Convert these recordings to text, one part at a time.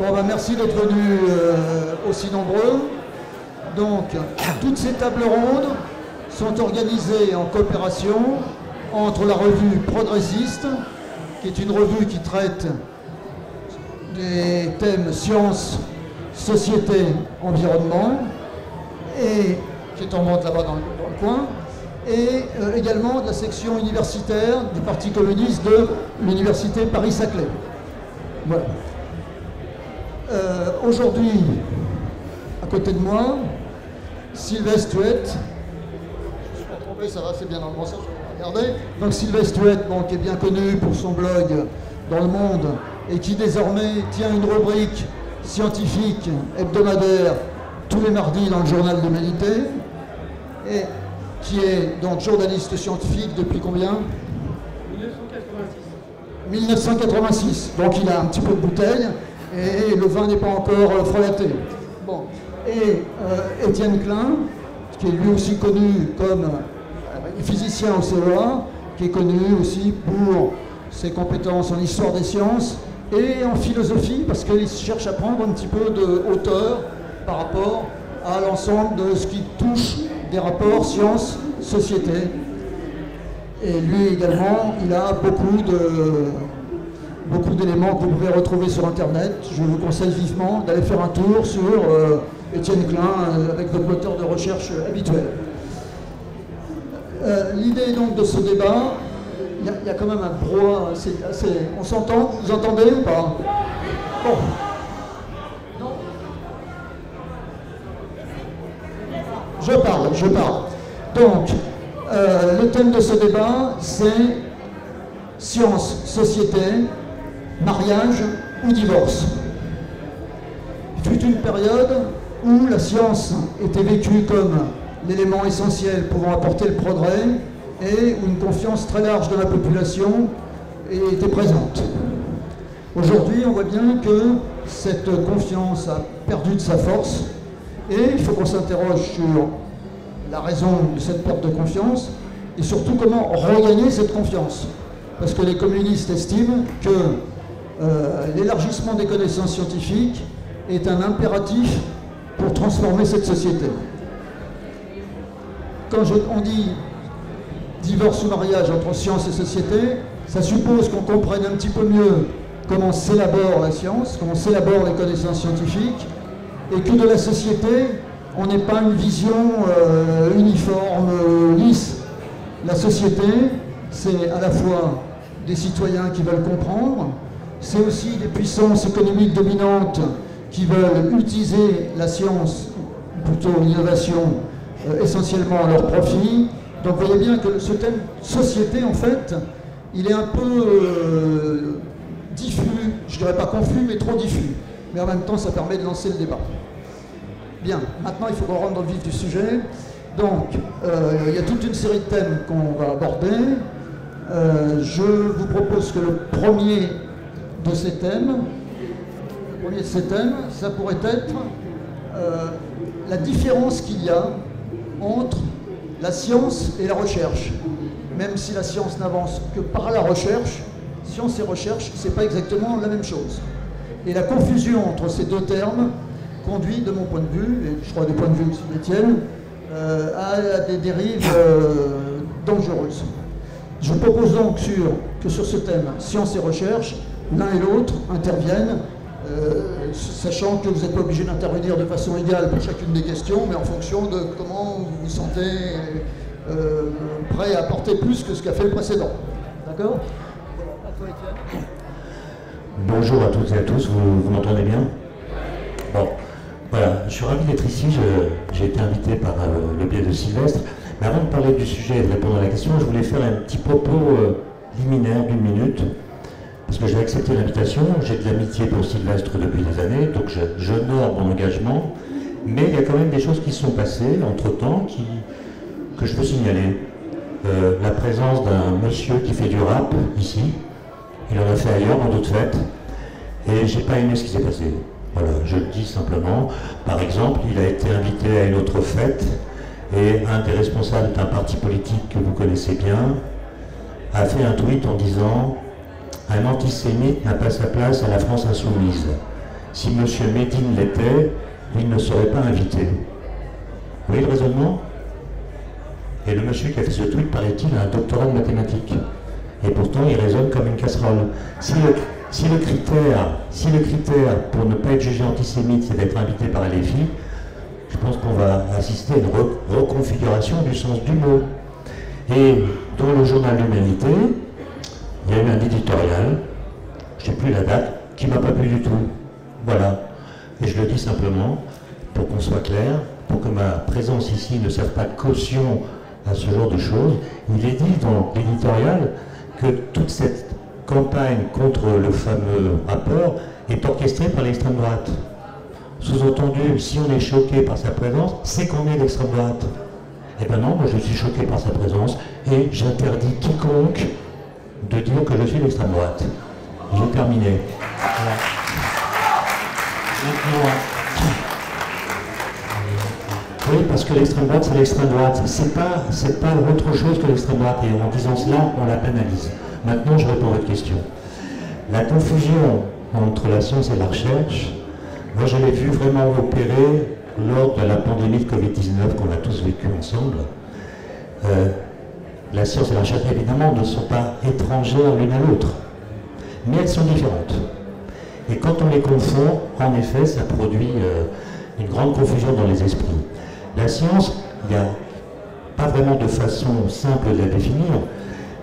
Bon, ben, merci d'être venus aussi nombreux. Donc, toutes ces tables rondes sont organisées en coopération entre la revue Progressiste, qui est une revue qui traite des thèmes sciences, société, environnement, et qui est en vente là-bas dans le coin, et également de la section universitaire du Parti communiste de l'Université Paris-Saclay. Voilà. Aujourd'hui, à côté de moi, Sylvestre Huette. Je suis pas trompé, ça va, c'est bien dans le bon sens, je vais regarder. Donc Sylvestre Huette, bon, qui est bien connu pour son blog dans le Monde et qui désormais tient une rubrique scientifique hebdomadaire tous les mardis dans le journal de l'Humanité, et qui est donc journaliste scientifique depuis combien? 1986. Donc il a un petit peu de bouteille et le vin n'est pas encore frelaté. Bon. Et Étienne Klein, qui est lui aussi connu comme physicien au CEA, qui est connu aussi pour ses compétences en histoire des sciences et en philosophie, parce qu'il cherche à prendre un petit peu de hauteur par rapport à l'ensemble de ce qui touche des rapports sciences-société. Et lui également, il a beaucoup d'éléments que vous pouvez retrouver sur Internet. Je vous conseille vivement d'aller faire un tour sur Étienne Klein avec votre moteur de recherche habituel. L'idée donc de ce débat, il y a quand même un brouhaha assez... On s'entend? Vous entendez ou pas? Bon. Non. Je parle. Donc, le thème de ce débat, c'est science, société, mariage ou divorce. Il fut une période où la science était vécue comme l'élément essentiel pouvant apporter le progrès et où une confiance très large de la population était présente. Aujourd'hui, on voit bien que cette confiance a perdu de sa force et il faut qu'on s'interroge sur la raison de cette perte de confiance et surtout comment regagner cette confiance. Parce que les communistes estiment que l'élargissement des connaissances scientifiques est un impératif pour transformer cette société. Quand on dit divorce ou mariage entre science et société, ça suppose qu'on comprenne un petit peu mieux comment s'élabore la science, comment s'élaborent les connaissances scientifiques, et que de la société, on n'ait pas une vision uniforme, lisse. La société, c'est à la fois des citoyens qui veulent comprendre, c'est aussi des puissances économiques dominantes qui veulent utiliser la science, plutôt l'innovation, essentiellement à leur profit. Donc vous voyez bien que ce thème société, en fait, il est un peu diffus, je dirais pas confus, mais trop diffus. Mais en même temps, ça permet de lancer le débat. Bien, maintenant il faut qu'on rentre dans le vif du sujet. Donc, il y a toute une série de thèmes qu'on va aborder. Je vous propose que le premier de ces thèmes, ça pourrait être la différence qu'il y a entre la science et la recherche. Même si la science n'avance que par la recherche, science et recherche, c'est pas exactement la même chose. Et la confusion entre ces deux termes conduit, de mon point de vue, et je crois du point de vue aussi d'Étienne, à des dérives dangereuses. Je propose donc que sur ce thème, science et recherche, l'un et l'autre interviennent, sachant que vous n'êtes pas obligé d'intervenir de façon égale pour chacune des questions, mais en fonction de comment vous vous sentez prêt à apporter plus que ce qu'a fait le précédent. D'accord? À toi, Étienne. Bonjour à toutes et à tous, vous m'entendez bien? Bon, voilà, je suis ravi d'être ici, j'ai été invité par le biais de Sylvestre, mais avant de parler du sujet et de répondre à la question, je voulais faire un petit propos liminaire d'une minute, parce que j'ai accepté l'invitation, j'ai de l'amitié pour Sylvestre depuis des années, donc j'honore mon engagement, mais il y a quand même des choses qui se sont passées entre-temps que je veux signaler. La présence d'un monsieur qui fait du rap ici, il en a fait ailleurs dans d'autres fêtes, et j'ai pas aimé ce qui s'est passé. Voilà, je le dis simplement. Par exemple, il a été invité à une autre fête, et un des responsables d'un parti politique que vous connaissez bien a fait un tweet en disant « Un antisémite n'a pas sa place à la France insoumise ». si M. Médine l'était, il ne serait pas invité. Vous voyez le raisonnement? Et le monsieur qui a fait ce tweet, paraît-il, a un doctorat de mathématiques. Et pourtant, il raisonne comme une casserole. Si le critère pour ne pas être jugé antisémite, c'est d'être invité par LFI, je pense qu'on va assister à une reconfiguration du sens du mot. Et dans le journal L'Humanité, il y a eu un éditorial, je ne sais plus la date, qui ne m'a pas plu du tout. Voilà. Et je le dis simplement, pour qu'on soit clair, pour que ma présence ici ne serve pas de caution à ce genre de choses. Il est dit dans l'éditorial que toute cette campagne contre le fameux rapport est orchestrée par l'extrême droite. Sous-entendu, si on est choqué par sa présence, c'est qu'on est d'extrême droite. Eh bien non, moi je suis choqué par sa présence et j'interdis quiconque de dire que je suis d'extrême droite. J'ai terminé. Voilà. Maintenant, oui, parce que l'extrême droite, c'est l'extrême droite. C'est pas autre chose que l'extrême droite. Et en disant cela, on la pénalise. Maintenant, je réponds à votre question. La confusion entre la science et la recherche, moi je l'ai vu vraiment opérer lors de la pandémie de Covid-19 qu'on a tous vécu ensemble. La science et la recherche, évidemment, ne sont pas étrangères l'une à l'autre, mais elles sont différentes. Et quand on les confond, en effet, ça produit une grande confusion dans les esprits. La science, il n'y a pas vraiment de façon simple de la définir,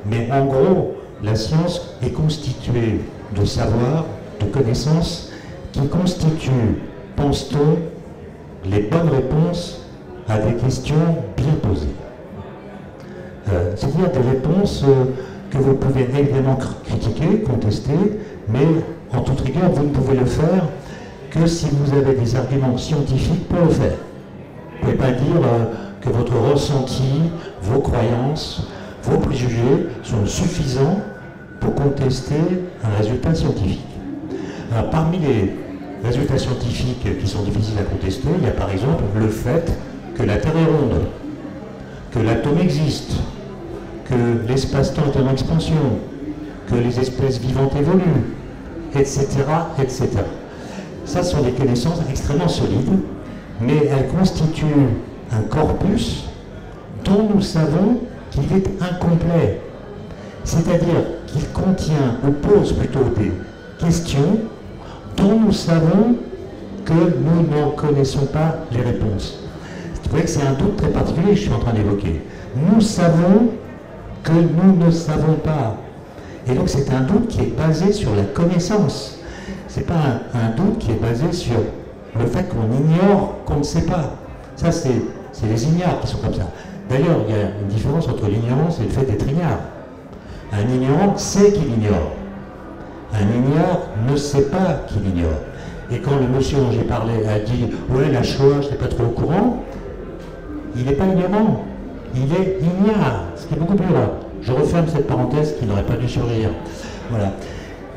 mais en gros, la science est constituée de savoir, de connaissances, qui constituent, pense-t-on, les bonnes réponses à des questions bien posées. C'est-à-dire des réponses que vous pouvez évidemment critiquer, contester, mais en toute rigueur, vous ne pouvez le faire que si vous avez des arguments scientifiques pour le faire. Vous ne pouvez pas dire que votre ressenti, vos croyances, vos préjugés sont suffisants pour contester un résultat scientifique. Alors, parmi les résultats scientifiques qui sont difficiles à contester, il y a par exemple le fait que la Terre est ronde, que l'atome existe, que l'espace-temps est en expansion, que les espèces vivantes évoluent, etc., etc. Ça sont des connaissances extrêmement solides, mais elles constituent un corpus dont nous savons qu'il est incomplet. C'est-à-dire qu'il contient, ou pose plutôt des questions dont nous savons que nous n'en connaissons pas les réponses. Vous voyez que c'est un doute très particulier que je suis en train d'évoquer. Nous savons que nous ne savons pas. Et donc c'est un doute qui est basé sur la connaissance. Ce n'est pas un doute qui est basé sur le fait qu'on ignore qu'on ne sait pas. Ça, c'est les ignares qui sont comme ça. D'ailleurs, il y a une différence entre l'ignorance et le fait d'être ignare. Un ignorant sait qu'il ignore. Un ignare ne sait pas qu'il ignore. Et quand le monsieur dont j'ai parlé a dit « Ouais, la Shoah, je n'étais pas trop au courant », il n'est pas ignorant, il est ignare, ce qui est beaucoup plus grave. Je referme cette parenthèse qui n'aurait pas dû surgir. Voilà.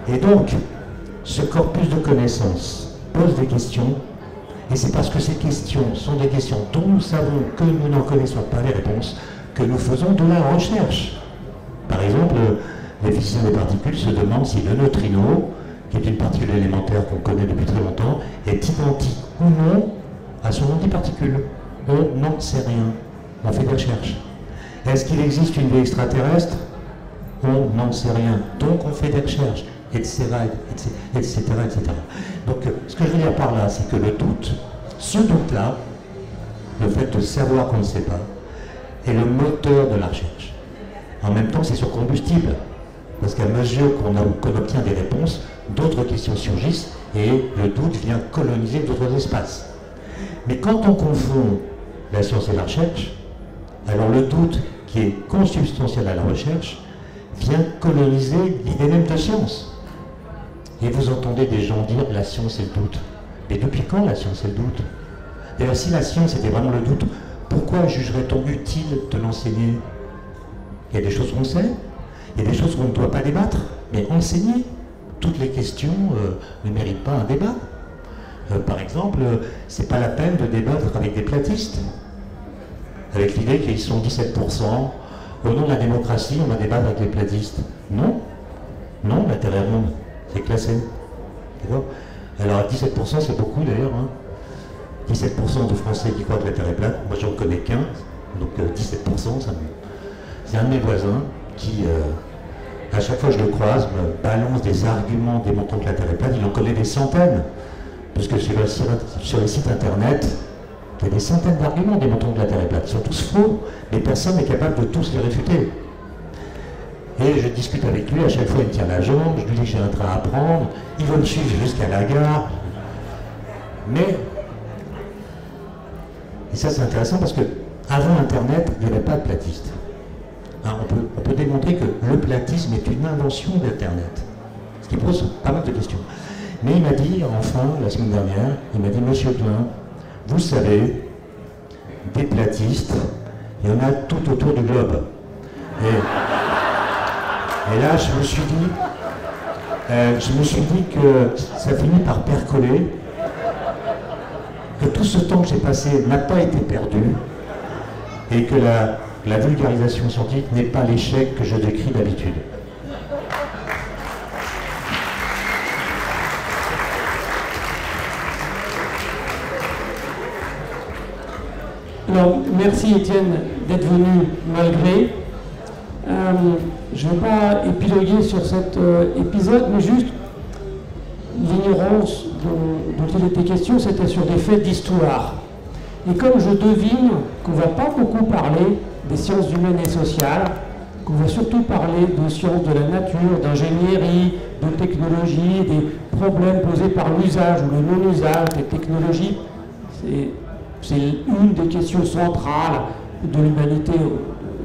Et donc, ce corpus de connaissances pose des questions, et c'est parce que ces questions sont des questions dont nous savons que nous n'en connaissons pas les réponses, que nous faisons de la recherche. Par exemple, les physiciens des particules se demandent si le neutrino, qui est une particule élémentaire qu'on connaît depuis très longtemps, est identique ou non à son antiparticule. On n'en sait rien. On fait des recherches. Est-ce qu'il existe une vie extraterrestre? On n'en sait rien. Donc on fait des recherches, etc., etc., etc. Donc ce que je veux dire par là, c'est que le doute, ce doute-là, le fait de savoir qu'on ne sait pas, est le moteur de la recherche. En même temps, c'est sur combustible. Parce qu'à mesure qu'on obtient des réponses, d'autres questions surgissent et le doute vient coloniser d'autres espaces. Mais quand on confond la science et la recherche, alors le doute, qui est consubstantiel à la recherche, vient coloniser l'idée même de science. Et vous entendez des gens dire la science et le doute. Mais depuis quand la science et le doute? D'ailleurs, si la science était vraiment le doute, pourquoi jugerait-on utile de l'enseigner? Il y a des choses qu'on sait, il y a des choses qu'on ne doit pas débattre, mais enseigner. Toutes les questions ne méritent pas un débat. Par exemple, c'est pas la peine de débattre avec des platistes, avec l'idée qu'ils sont 17%. Au nom de la démocratie, on va débattre avec les platistes. Non, non, la Terre est ronde, c'est classé. Alors 17% c'est beaucoup d'ailleurs, hein. 17% de Français qui croient que la Terre est plate, moi j'en connais qu'un, donc 17%, c'est un de mes voisins qui, à chaque fois que je le croise, me balance des arguments démontrant que la Terre est plate, il en connaît des centaines, parce que sur les sites internet, il y a des centaines d'arguments démontrant que la Terre est plate, ils sont tous faux, mais personne n'est capable de tous les réfuter. Et je discute avec lui, à chaque fois il me tient la jambe, je lui dis que j'ai un train à prendre, il va me suivre jusqu'à la gare. Mais, et ça c'est intéressant parce que avant Internet, il n'y avait pas de platiste. Hein, on peut démontrer que le platisme est une invention d'Internet, ce qui pose pas mal de questions. Mais il m'a dit, enfin, la semaine dernière, il m'a dit, Monsieur Klein, vous savez, des platistes, il y en a tout autour du globe. Et là, je me suis dit que ça finit par percoler, que tout ce temps que j'ai passé n'a pas été perdu, et que la vulgarisation scientifique n'est pas l'échec que je décris d'habitude. Alors, merci Étienne d'être venu malgré. Je ne vais pas épiloguer sur cet épisode, mais juste l'ignorance dont il était question, c'était sur des faits d'histoire. Et comme je devine qu'on ne va pas beaucoup parler des sciences humaines et sociales, qu'on va surtout parler de sciences de la nature, d'ingénierie, de technologie, des problèmes posés par l'usage ou le non-usage des technologies, c'est une des questions centrales de l'humanité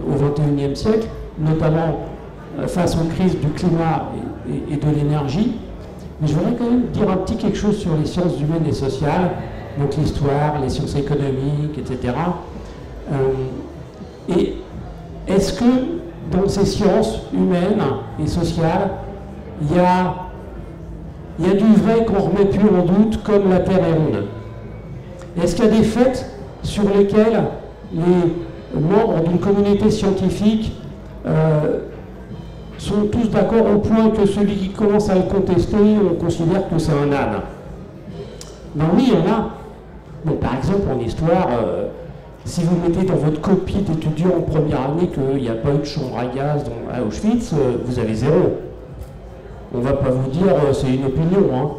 au XXIe siècle, notamment face aux crises du climat et de l'énergie. Mais je voudrais quand même dire un petit quelque chose sur les sciences humaines et sociales, donc l'histoire, les sciences économiques, etc. Et est-ce que dans ces sciences humaines et sociales, il y a du vrai qu'on ne remet plus en doute, comme la Terre est ronde? Est-ce qu'il y a des faits sur lesquels les membres d'une communauté scientifique sont tous d'accord au point que celui qui commence à le contester, on considère que c'est un âne? Ben oui, il y en a. Bon, par exemple, en histoire, si vous mettez dans votre copie d'étudiant en première année qu'il n'y a pas eu de chambre à gaz à Auschwitz, vous avez 0. On ne va pas vous dire c'est une opinion, hein.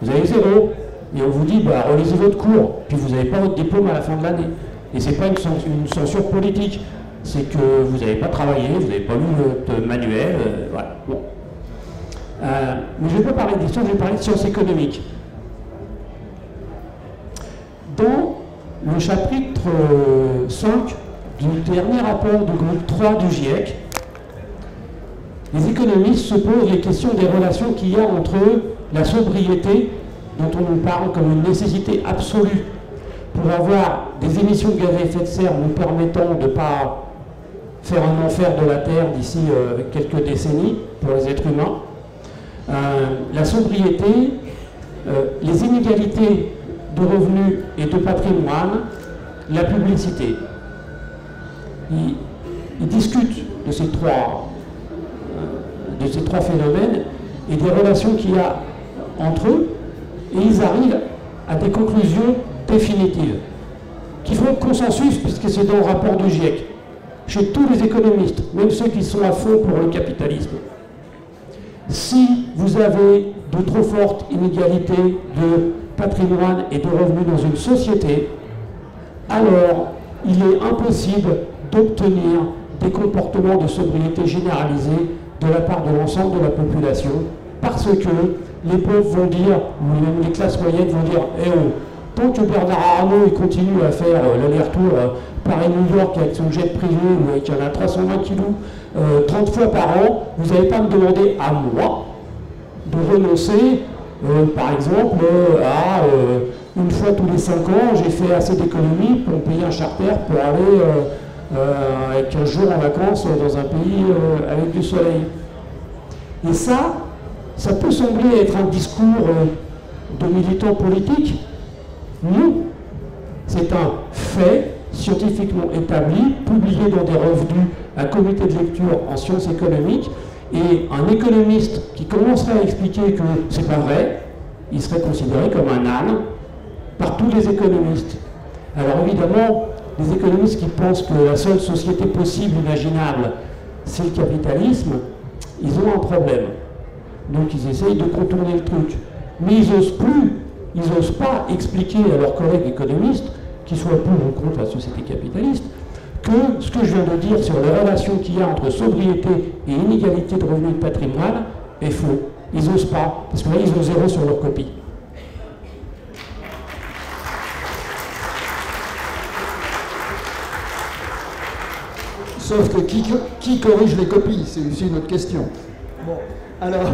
Vous avez 0. Et on vous dit, bah, relisez votre cours, puis vous n'avez pas votre diplôme à la fin de l'année. Et ce n'est pas une censure politique, c'est que vous n'avez pas travaillé, vous n'avez pas lu votre manuel, voilà. Bon. Mais je ne vais pas parler d'histoire, je vais parler de sciences économiques. Dans le chapitre 5 du dernier rapport du groupe 3 du GIEC, les économistes se posent les questions des relations qu'il y a entre la sobriété, dont on nous parle comme une nécessité absolue pour avoir des émissions de gaz à effet de serre nous permettant de ne pas faire un enfer de la Terre d'ici quelques décennies pour les êtres humains. La sobriété, les inégalités de revenus et de patrimoine, la publicité. Ils discutent de ces trois phénomènes et des relations qu'il y a entre eux, et ils arrivent à des conclusions définitives qui font consensus, puisque c'est dans le rapport du GIEC, chez tous les économistes, même ceux qui sont à fond pour le capitalisme. Si vous avez de trop fortes inégalités de patrimoine et de revenus dans une société, alors il est impossible d'obtenir des comportements de sobriété généralisés de la part de l'ensemble de la population, parce que les pauvres vont dire, ou même les classes moyennes vont dire, eh oh, tant que Bernard Arnault il continue à faire l'aller-retour Paris-New York avec son jet privé ou avec un 320 kg 30 fois par an, vous n'allez pas me demander à moi de renoncer, par exemple, à une fois tous les 5 ans, j'ai fait assez d'économies pour payer un charter pour aller avec 15 jours en vacances dans un pays avec du soleil. Et ça peut sembler être un discours de militants politiques. Non, c'est un fait scientifiquement établi, publié dans des revues, un comité de lecture en sciences économiques, et un économiste qui commencerait à expliquer que c'est pas vrai, il serait considéré comme un âne par tous les économistes. Alors évidemment, les économistes qui pensent que la seule société possible, imaginable, c'est le capitalisme, ils ont un problème. Donc ils essayent de contourner le truc. Mais ils n'osent pas expliquer à leurs collègues économistes, qu'ils soient pour ou contre la société capitaliste, que ce que je viens de dire sur les relations qu'il y a entre sobriété et inégalité de revenus et de patrimoine est faux. Ils n'osent pas, parce que là, ils ont 0 sur leur copie. Sauf que qui corrige les copies? C'est aussi une autre question. Bon, alors,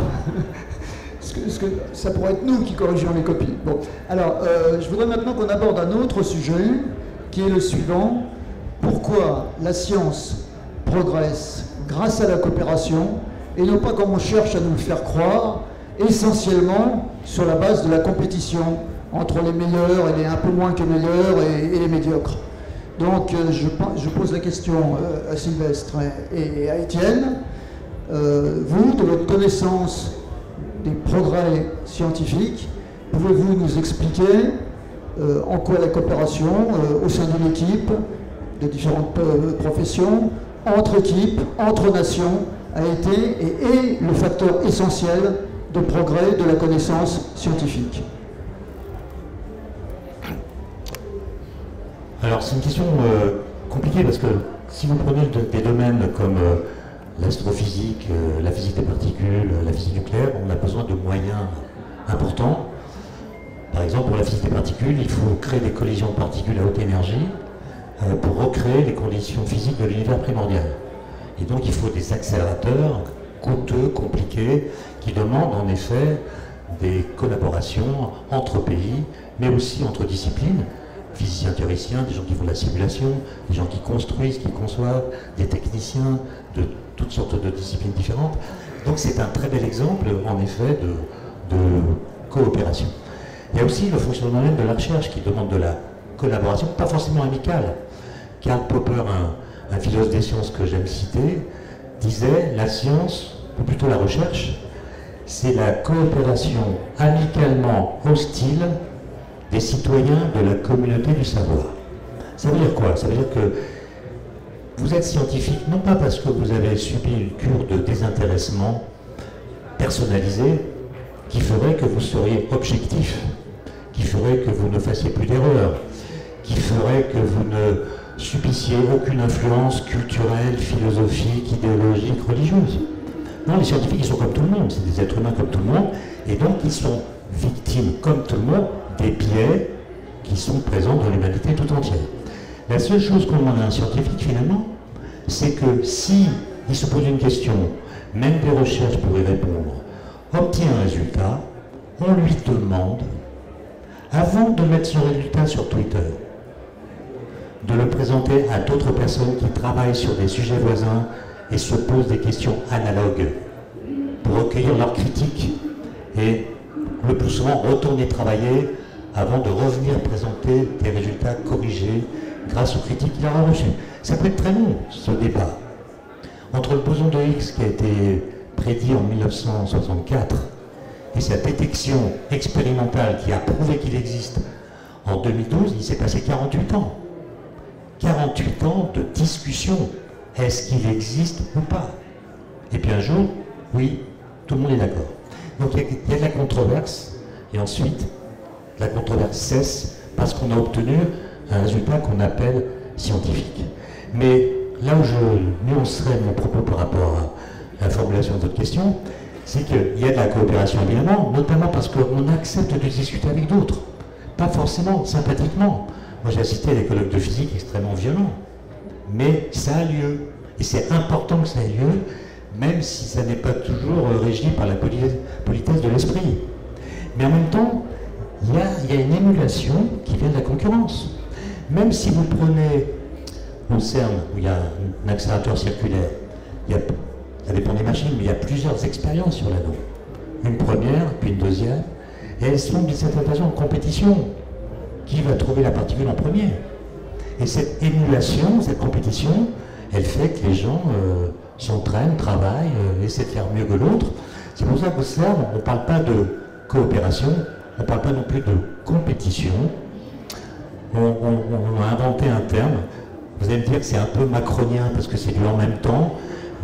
ça pourrait être nous qui corrigeons les copies. Bon, alors, je voudrais maintenant qu'on aborde un autre sujet, qui est le suivant. Pourquoi la science progresse grâce à la coopération, et non pas comme on cherche à nous le faire croire, essentiellement sur la base de la compétition entre les meilleurs et les un peu moins que meilleurs et les médiocres. Donc je pose la question à Sylvestre et à Étienne. Vous, de votre connaissance des progrès scientifiques, pouvez-vous nous expliquer en quoi la coopération au sein d'une équipe, de différentes professions, entre équipes, entre nations, a été et est le facteur essentiel de progrès de la connaissance scientifique? Alors c'est une question compliquée parce que si vous prenez des domaines comme l'astrophysique, la physique des particules, la physique nucléaire, on a besoin de moyens importants. Par exemple, pour la physique des particules, il faut créer des collisions de particules à haute énergie pour recréer les conditions physiques de l'univers primordial. Et donc il faut des accélérateurs coûteux, compliqués, qui demandent en effet des collaborations entre pays, mais aussi entre disciplines, physiciens, théoriciens, des gens qui font de la simulation, des gens qui construisent, qui conçoivent, des techniciens de toutes sortes de disciplines différentes. Donc c'est un très bel exemple, en effet, de coopération. Il y a aussi le fonctionnement même de la recherche qui demande de la collaboration, pas forcément amicale. Karl Popper, un philosophe des sciences que j'aime citer, disait « La science, ou plutôt la recherche, c'est la coopération amicalement hostile des citoyens de la communauté du savoir. » Ça veut dire quoi? Ça veut dire que vous êtes scientifique, non pas parce que vous avez subi une cure de désintéressement personnalisée qui ferait que vous seriez objectif, qui ferait que vous ne fassiez plus d'erreurs, qui ferait que vous ne subissiez aucune influence culturelle, philosophique, idéologique, religieuse. Non, les scientifiques, ils sont comme tout le monde, c'est des êtres humains comme tout le monde, et donc ils sont victimes, comme tout le monde, des biais qui sont présents dans l'humanité tout entière. La seule chose qu'on demande à un scientifique, finalement, c'est que si il se pose une question, même des recherches pour y répondre, obtient un résultat, on lui demande, avant de mettre son résultat sur Twitter, de le présenter à d'autres personnes qui travaillent sur des sujets voisins et se posent des questions analogues pour recueillir leurs critiques et le plus souvent retourner travailler avant de revenir présenter des résultats corrigés grâce aux critiques qu'il aura reçues. Ça peut être très long, ce débat. Entre le boson de Higgs qui a été prédit en 1964 et sa détection expérimentale qui a prouvé qu'il existe en 2012, il s'est passé 48 ans. 48 ans de discussion. Est-ce qu'il existe ou pas? Et puis un jour, oui, tout le monde est d'accord. Donc il y a de la controverse, et ensuite, la controverse cesse parce qu'on a obtenu un résultat qu'on appelle scientifique. Mais là où je nuancerai mon propos par rapport à la formulation de votre question, c'est qu'il y a de la coopération évidemment, notamment parce qu'on accepte de discuter avec d'autres. Pas forcément sympathiquement. Moi j'ai assisté à des colloques de physique extrêmement violents, mais ça a lieu. Et c'est important que ça ait lieu, même si ça n'est pas toujours régi par la politesse de l'esprit. Mais en même temps, il y a une émulation qui vient de la concurrence. Même si vous prenez au CERN, où il y a un accélérateur circulaire, ça dépend des machines, mais il y a plusieurs expériences sur l'anneau. Une première, puis une deuxième, et elles sont d'une certaine façon en compétition. Qui va trouver la particule en premier? Et cette émulation, cette compétition, elle fait que les gens s'entraînent, travaillent, essaient de faire mieux que l'autre. C'est pour ça qu'au CERN, on ne parle pas de coopération, on ne parle pas non plus de compétition. On a inventé un terme, vous allez me dire que c'est un peu macronien parce que c'est du en même temps,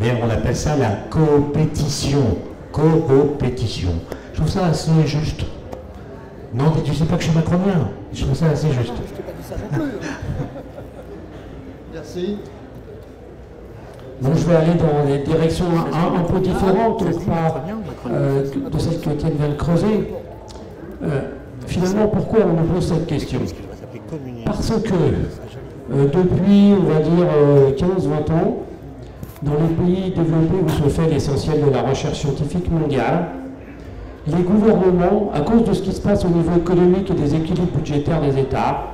mais on appelle ça la coopétition. Coopétition. Je trouve ça assez juste. Non, mais tu sais pas que je suis macronien. Je trouve ça assez juste. Je t'ai pas dit ça non plus. Merci. Donc je vais aller dans des directions un peu différentes, pas de celle que Étienne vient de creuser. Finalement, pourquoi on nous pose cette question? Parce que depuis, on va dire, 15-20 ans, dans les pays développés où se fait l'essentiel de la recherche scientifique mondiale, les gouvernements, à cause de ce qui se passe au niveau économique et des équilibres budgétaires des États,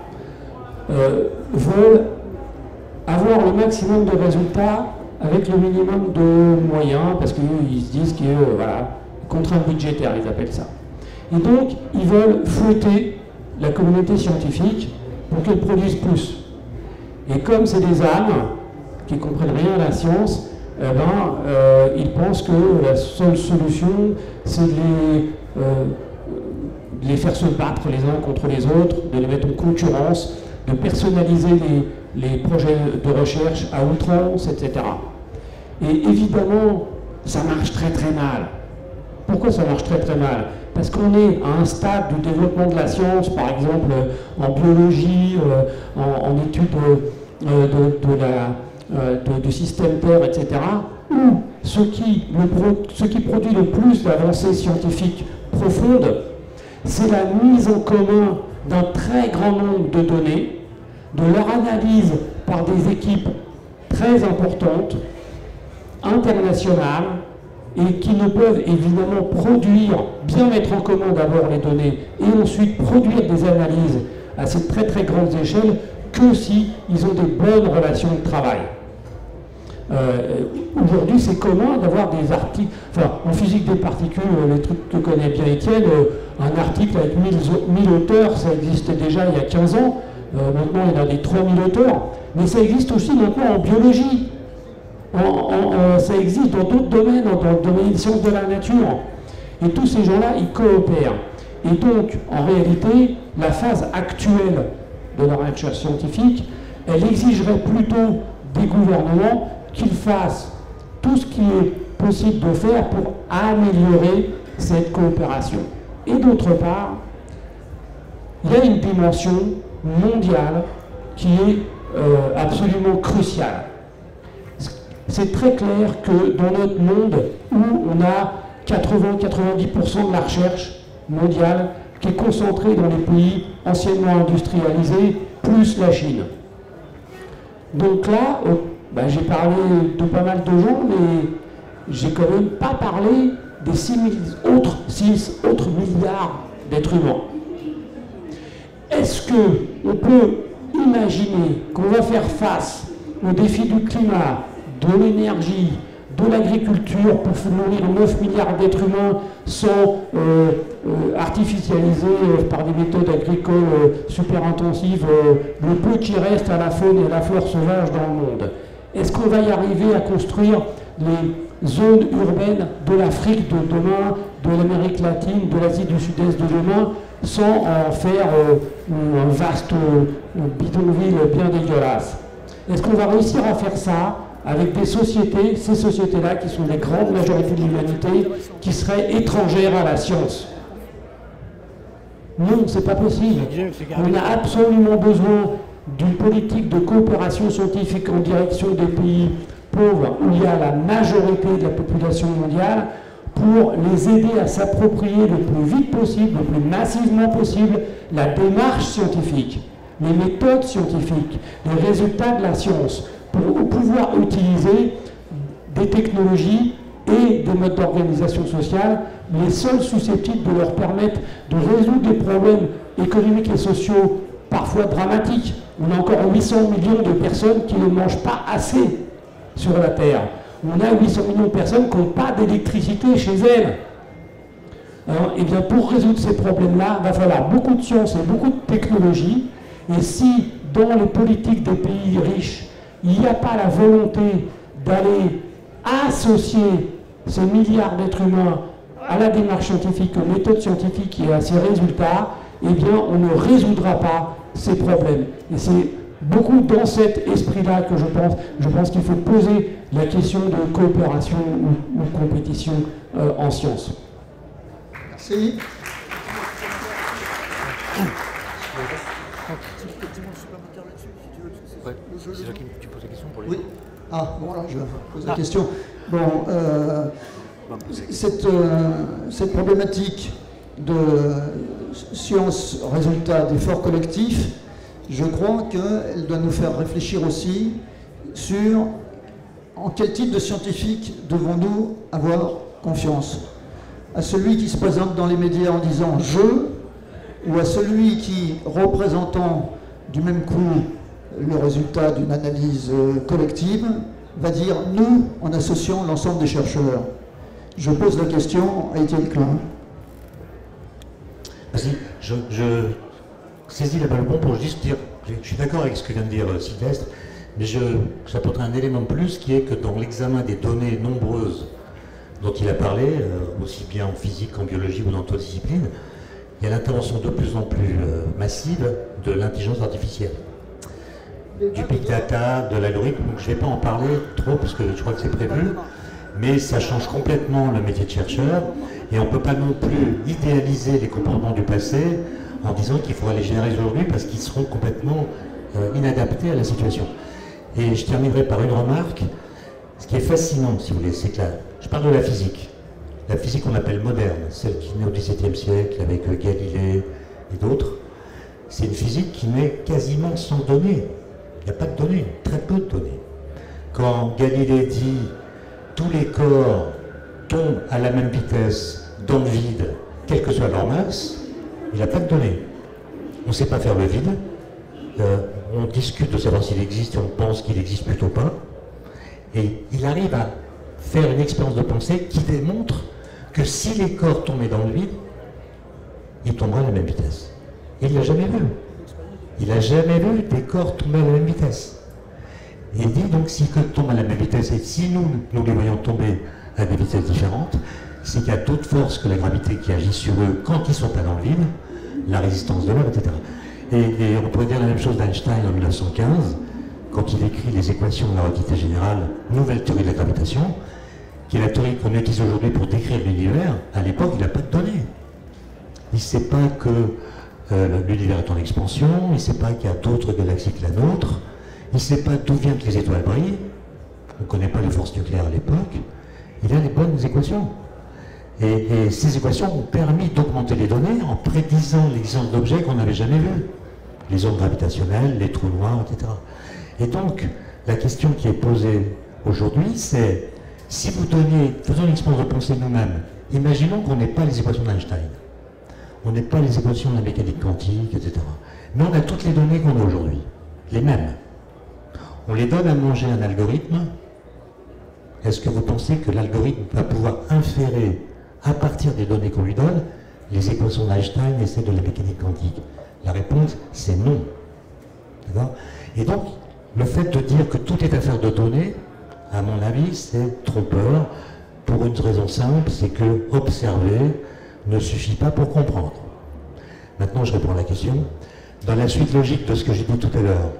veulent avoir le maximum de résultats avec le minimum de moyens, parce qu'ils se disent que, voilà, contraintes budgétaires, ils appellent ça. Et donc, ils veulent fouetter la communauté scientifique pour qu'elle produise plus. Et comme c'est des âmes qui ne comprennent rien à la science, ils pensent que la seule solution, c'est de les faire se battre les uns contre les autres, de les mettre en concurrence, de personnaliser les projets de recherche à outrance, etc. Et évidemment, ça marche très très mal. Pourquoi ça marche très très mal? Parce qu'on est à un stade du développement de la science, par exemple en biologie, en études du système Terre, etc., où ce qui produit le plus d'avancées scientifiques profondes, c'est la mise en commun d'un très grand nombre de données, de leur analyse par des équipes très importantes, internationales, et qui ne peuvent évidemment produire, bien mettre en commun d'abord les données, et ensuite produire des analyses à ces très très grandes échelles, que si ils ont des bonnes relations de travail. Aujourd'hui, c'est commun d'avoir des articles, enfin, en physique des particules, les trucs que connaît bien Étienne, un article avec 1000 auteurs, ça existait déjà il y a 15 ans, maintenant il y en a des 3000 auteurs, mais ça existe aussi maintenant en biologie, ça existe dans d'autres domaines, dans le domaine des sciences de la nature, et tous ces gens-là, ils coopèrent. Et donc, en réalité, la phase actuelle de la recherche scientifique, elle exigerait plutôt des gouvernements qu'ils fassent tout ce qui est possible de faire pour améliorer cette coopération. Et d'autre part, il y a une dimension mondiale qui est absolument cruciale. C'est très clair que dans notre monde, où on a 80-90% de la recherche mondiale qui est concentrée dans les pays anciennement industrialisés, plus la Chine. Donc là, j'ai parlé de pas mal de gens, mais j'ai quand même pas parlé des 6 autres milliards d'êtres humains. Est-ce qu'on peut imaginer qu'on va faire face aux défis du climat, de l'énergie, de l'agriculture pour nourrir 9 milliards d'êtres humains sans artificialiser par des méthodes agricoles super intensives le peu qui reste à la faune et à la flore sauvage dans le monde? Est-ce qu'on va y arriver à construire les zones urbaines de l'Afrique de demain, de l'Amérique latine, de l'Asie du Sud-Est de demain, sans en faire un vaste bidonville bien dégueulasse? Est-ce qu'on va réussir à faire ça avec des sociétés, ces sociétés-là qui sont les grandes majorités de l'humanité, qui seraient étrangères à la science? Non, c'est pas possible. On a absolument besoin d'une politique de coopération scientifique en direction des pays pauvres où il y a la majorité de la population mondiale pour les aider à s'approprier le plus vite possible, le plus massivement possible, la démarche scientifique, les méthodes scientifiques, les résultats de la science, pour pouvoir utiliser des technologies et des modes d'organisation sociale, les seuls susceptibles de leur permettre de résoudre des problèmes économiques et sociaux parfois dramatiques. On a encore 800 millions de personnes qui ne mangent pas assez sur la Terre. On a 800 millions de personnes qui n'ont pas d'électricité chez elles. Alors, eh bien, pour résoudre ces problèmes-là, il va falloir beaucoup de science et beaucoup de technologie. Et si, dans les politiques des pays riches, il n'y a pas la volonté d'aller associer ces milliards d'êtres humains à la démarche scientifique, aux méthodes scientifiques et à ses résultats, eh bien, on ne résoudra pas ces problèmes. Et c'est beaucoup dans cet esprit-là que je pense qu'il faut poser la question de coopération ou compétition en sciences. Merci. C'est là que tu poses la question pour les... Oui. Ah, bon, là, je pose la question. Bon, cette problématique de science, résultat d'efforts collectifs, je crois qu'elle doit nous faire réfléchir aussi sur en quel type de scientifique devons-nous avoir confiance. À celui qui se présente dans les médias en disant « je » ou à celui qui, représentant du même coup le résultat d'une analyse collective, va dire « nous » en associant l'ensemble des chercheurs. Je pose la question à Étienne Klein. Vas-y, je saisis la balle bon pour juste dire, je suis d'accord avec ce que vient de dire Sylvestre, mais j'apporterai un élément de plus qui est que dans l'examen des données nombreuses dont il a parlé, aussi bien en physique qu'en biologie ou dans d'autres disciplines, il y a l'intervention de plus en plus massive de l'intelligence artificielle, du big data, de l'algorithme. Donc je ne vais pas en parler trop parce que je crois que c'est prévu, mais ça change complètement le métier de chercheur et on ne peut pas non plus idéaliser les comportements du passé en disant qu'il faudra les généraliser aujourd'hui parce qu'ils seront complètement inadaptés à la situation. Et je terminerai par une remarque. Ce qui est fascinant, si vous voulez, c'est que là, je parle de la physique. La physique qu'on appelle moderne, celle qui naît au XVIIe siècle avec Galilée et d'autres, c'est une physique qui naît quasiment sans données. Il n'y a pas de données, très peu de données. Quand Galilée dit tous les corps tombent à la même vitesse dans le vide, quelle que soit leur masse, il n'y a pas de données. On ne sait pas faire le vide. On discute de savoir s'il existe et on pense qu'il existe plutôt pas. Et il arrive à faire une expérience de pensée qui démontre que si les corps tombaient dans le vide, ils tomberaient à la même vitesse. Et il ne l'a jamais vu. Il n'a jamais vu des corps tomber à la même vitesse. Et il dit donc si les corps tombent à la même vitesse et si nous les voyons tomber à des vitesses différentes, c'est qu'il y a d'autres forces que la gravité qui agissent sur eux quand ils ne sont pas dans le vide, la résistance de l'air, etc. Et on pourrait dire la même chose d'Einstein en 1915, quand il écrit les équations de la relativité générale, nouvelle théorie de la gravitation, qui est la théorie qu'on utilise aujourd'hui pour décrire l'univers. À l'époque, il n'a pas de données. Il ne sait pas que l'univers est en expansion, il ne sait pas qu'il y a d'autres galaxies que la nôtre, il ne sait pas d'où viennent les étoiles brillent, on ne connaît pas les forces nucléaires à l'époque, il a les bonnes équations. Et ces équations ont permis d'augmenter les données en prédisant l'existence d'objets qu'on n'avait jamais vus. Les ondes gravitationnelles, les trous noirs, etc. Et donc, la question qui est posée aujourd'hui, c'est si vous faisons une expérience de pensée nous-mêmes, imaginons qu'on n'ait pas les équations d'Einstein, on n'ait pas les équations de la mécanique quantique, etc. Mais on a toutes les données qu'on a aujourd'hui, les mêmes. On les donne à manger un algorithme. Est-ce que vous pensez que l'algorithme va pouvoir inférer, à partir des données qu'on lui donne, les équations d'Einstein et celles de la mécanique quantique? La réponse, c'est non. D'accord? Et donc, le fait de dire que tout est affaire de données, à mon avis, c'est trompeur, pour une raison simple, c'est que observer ne suffit pas pour comprendre. Maintenant, je réponds à la question. Dans la suite logique de ce que j'ai dit tout à l'heure,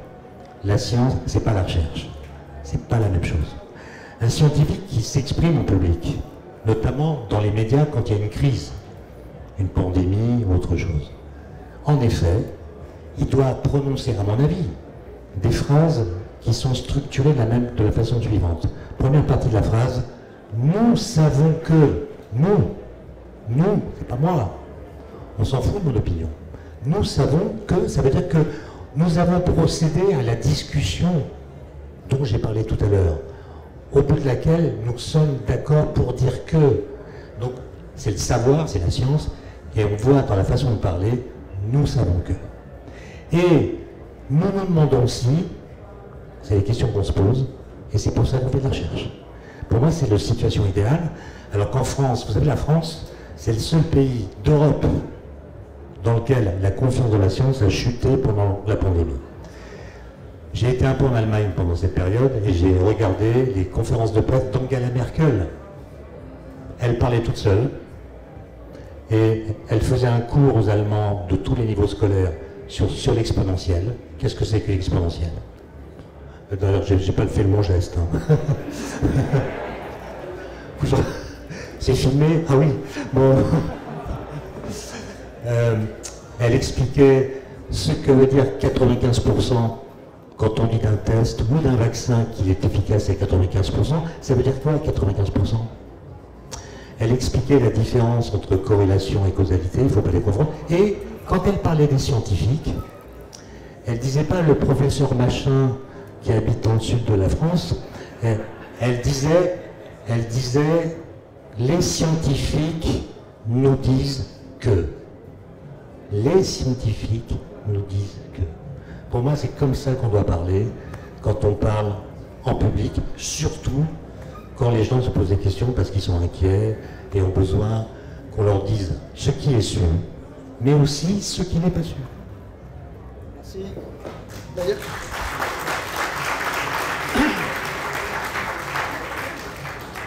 la science, c'est pas la recherche. C'est pas la même chose. Un scientifique qui s'exprime en public, notamment dans les médias quand il y a une crise, une pandémie ou autre chose, en effet, il doit prononcer, à mon avis, des phrases qui sont structurées de la façon suivante. Première partie de la phrase, nous savons que, nous, c'est pas moi, on s'en fout de mon opinion. Nous savons que, ça veut dire que nous avons procédé à la discussion dont j'ai parlé tout à l'heure, au bout de laquelle nous sommes d'accord pour dire que. Donc, c'est le savoir, c'est la science, et on voit dans la façon de parler, nous savons que. Et nous nous demandons aussi, c'est les questions qu'on se pose, et c'est pour ça qu'on fait de la recherche. Pour moi, c'est la situation idéale, alors qu'en France, vous savez, la France, c'est le seul pays d'Europe dans lequel la confiance dans la science a chuté pendant la pandémie. J'ai été un peu en Allemagne pendant cette période et j'ai regardé les conférences de presse d'Angela Merkel. Elle parlait toute seule, Et elle faisait un cours aux Allemands de tous les niveaux scolaires sur l'exponentielle. Qu'est-ce que c'est que l'exponentielle? D'ailleurs, j'ai pas fait le bon geste. Hein. C'est filmé? Ah oui. Bon. Elle expliquait ce que veut dire 95% quand on dit d'un test ou d'un vaccin qu'il est efficace à 95%. Ça veut dire quoi, 95%? Elle expliquait la différence entre corrélation et causalité, il ne faut pas les confondre. Et quand elle parlait des scientifiques, elle ne disait pas le professeur machin qui habite dans le sud de la France, elle disait les scientifiques nous disent que. Les scientifiques nous disent que. Pour moi, c'est comme ça qu'on doit parler quand on parle en public, surtout quand les gens se posent des questions parce qu'ils sont inquiets et ont besoin qu'on leur dise ce qui est sûr, mais aussi ce qui n'est pas sûr. Merci.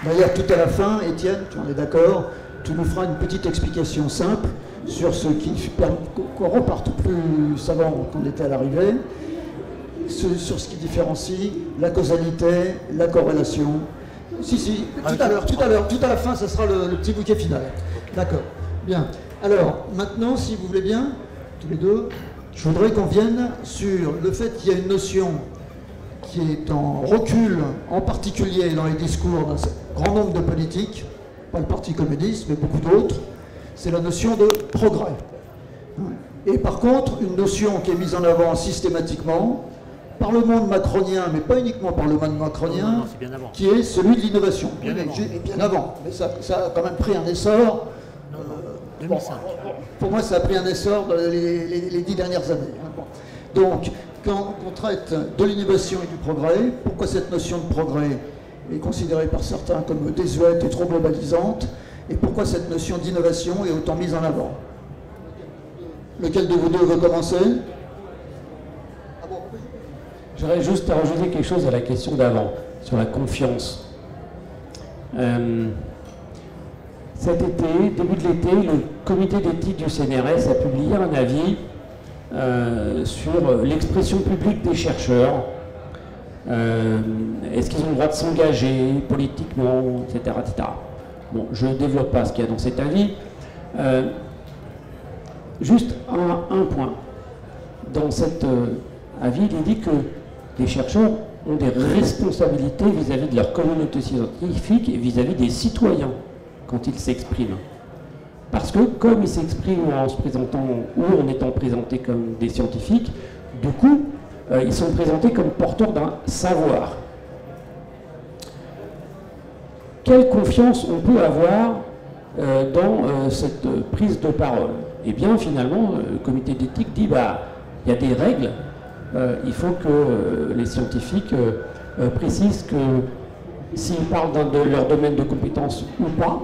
D'ailleurs, tout à la fin, Étienne, tu en es d'accord, tu nous feras une petite explication simple sur ce qui permet qu'on reparte plus savant qu'on était à l'arrivée, sur ce qui différencie la causalité, la corrélation. Si, tout à la fin, ça sera le petit bouquet final. D'accord, bien. Alors, maintenant, si vous voulez bien, tous les deux, je voudrais qu'on vienne sur le fait qu'il y a une notion qui est en recul, en particulier dans les discours d'un grand nombre de politiques, pas le Parti communiste, mais beaucoup d'autres, c'est la notion de progrès. Et par contre, une notion qui est mise en avant systématiquement par le monde macronien, mais pas uniquement par le monde macronien, qui est celui de l'innovation. Bien avant. Mais ça a quand même pris un essor. 2005. Pour moi, ça a pris un essor dans les 10 dernières années. Donc, quand on traite de l'innovation et du progrès, pourquoi cette notion de progrès est considérée par certains comme désuète et trop globalisante, et pourquoi cette notion d'innovation est autant mise en avant? Lequel de vous deux veut commencer? J'aurais juste à rajouter quelque chose à la question d'avant, sur la confiance. Cet été, début de l'été, le comité d'éthique du CNRS a publié un avis sur l'expression publique des chercheurs. Est-ce qu'ils ont le droit de s'engager politiquement, etc., etc. Bon, je ne développe pas ce qu'il y a dans cet avis. Juste un point. Dans cet avis, il est dit que les chercheurs ont des responsabilités vis-à-vis de leur communauté scientifique et vis-à-vis des citoyens quand ils s'expriment. Parce que comme ils s'expriment en se présentant ou en étant présentés comme des scientifiques, du coup, ils sont présentés comme porteurs d'un savoir. Quelle confiance on peut avoir dans cette prise de parole? Eh bien, finalement, le comité d'éthique dit, bah, il y a des règles, il faut que les scientifiques précisent que s'ils parlent de leur domaine de compétence ou pas,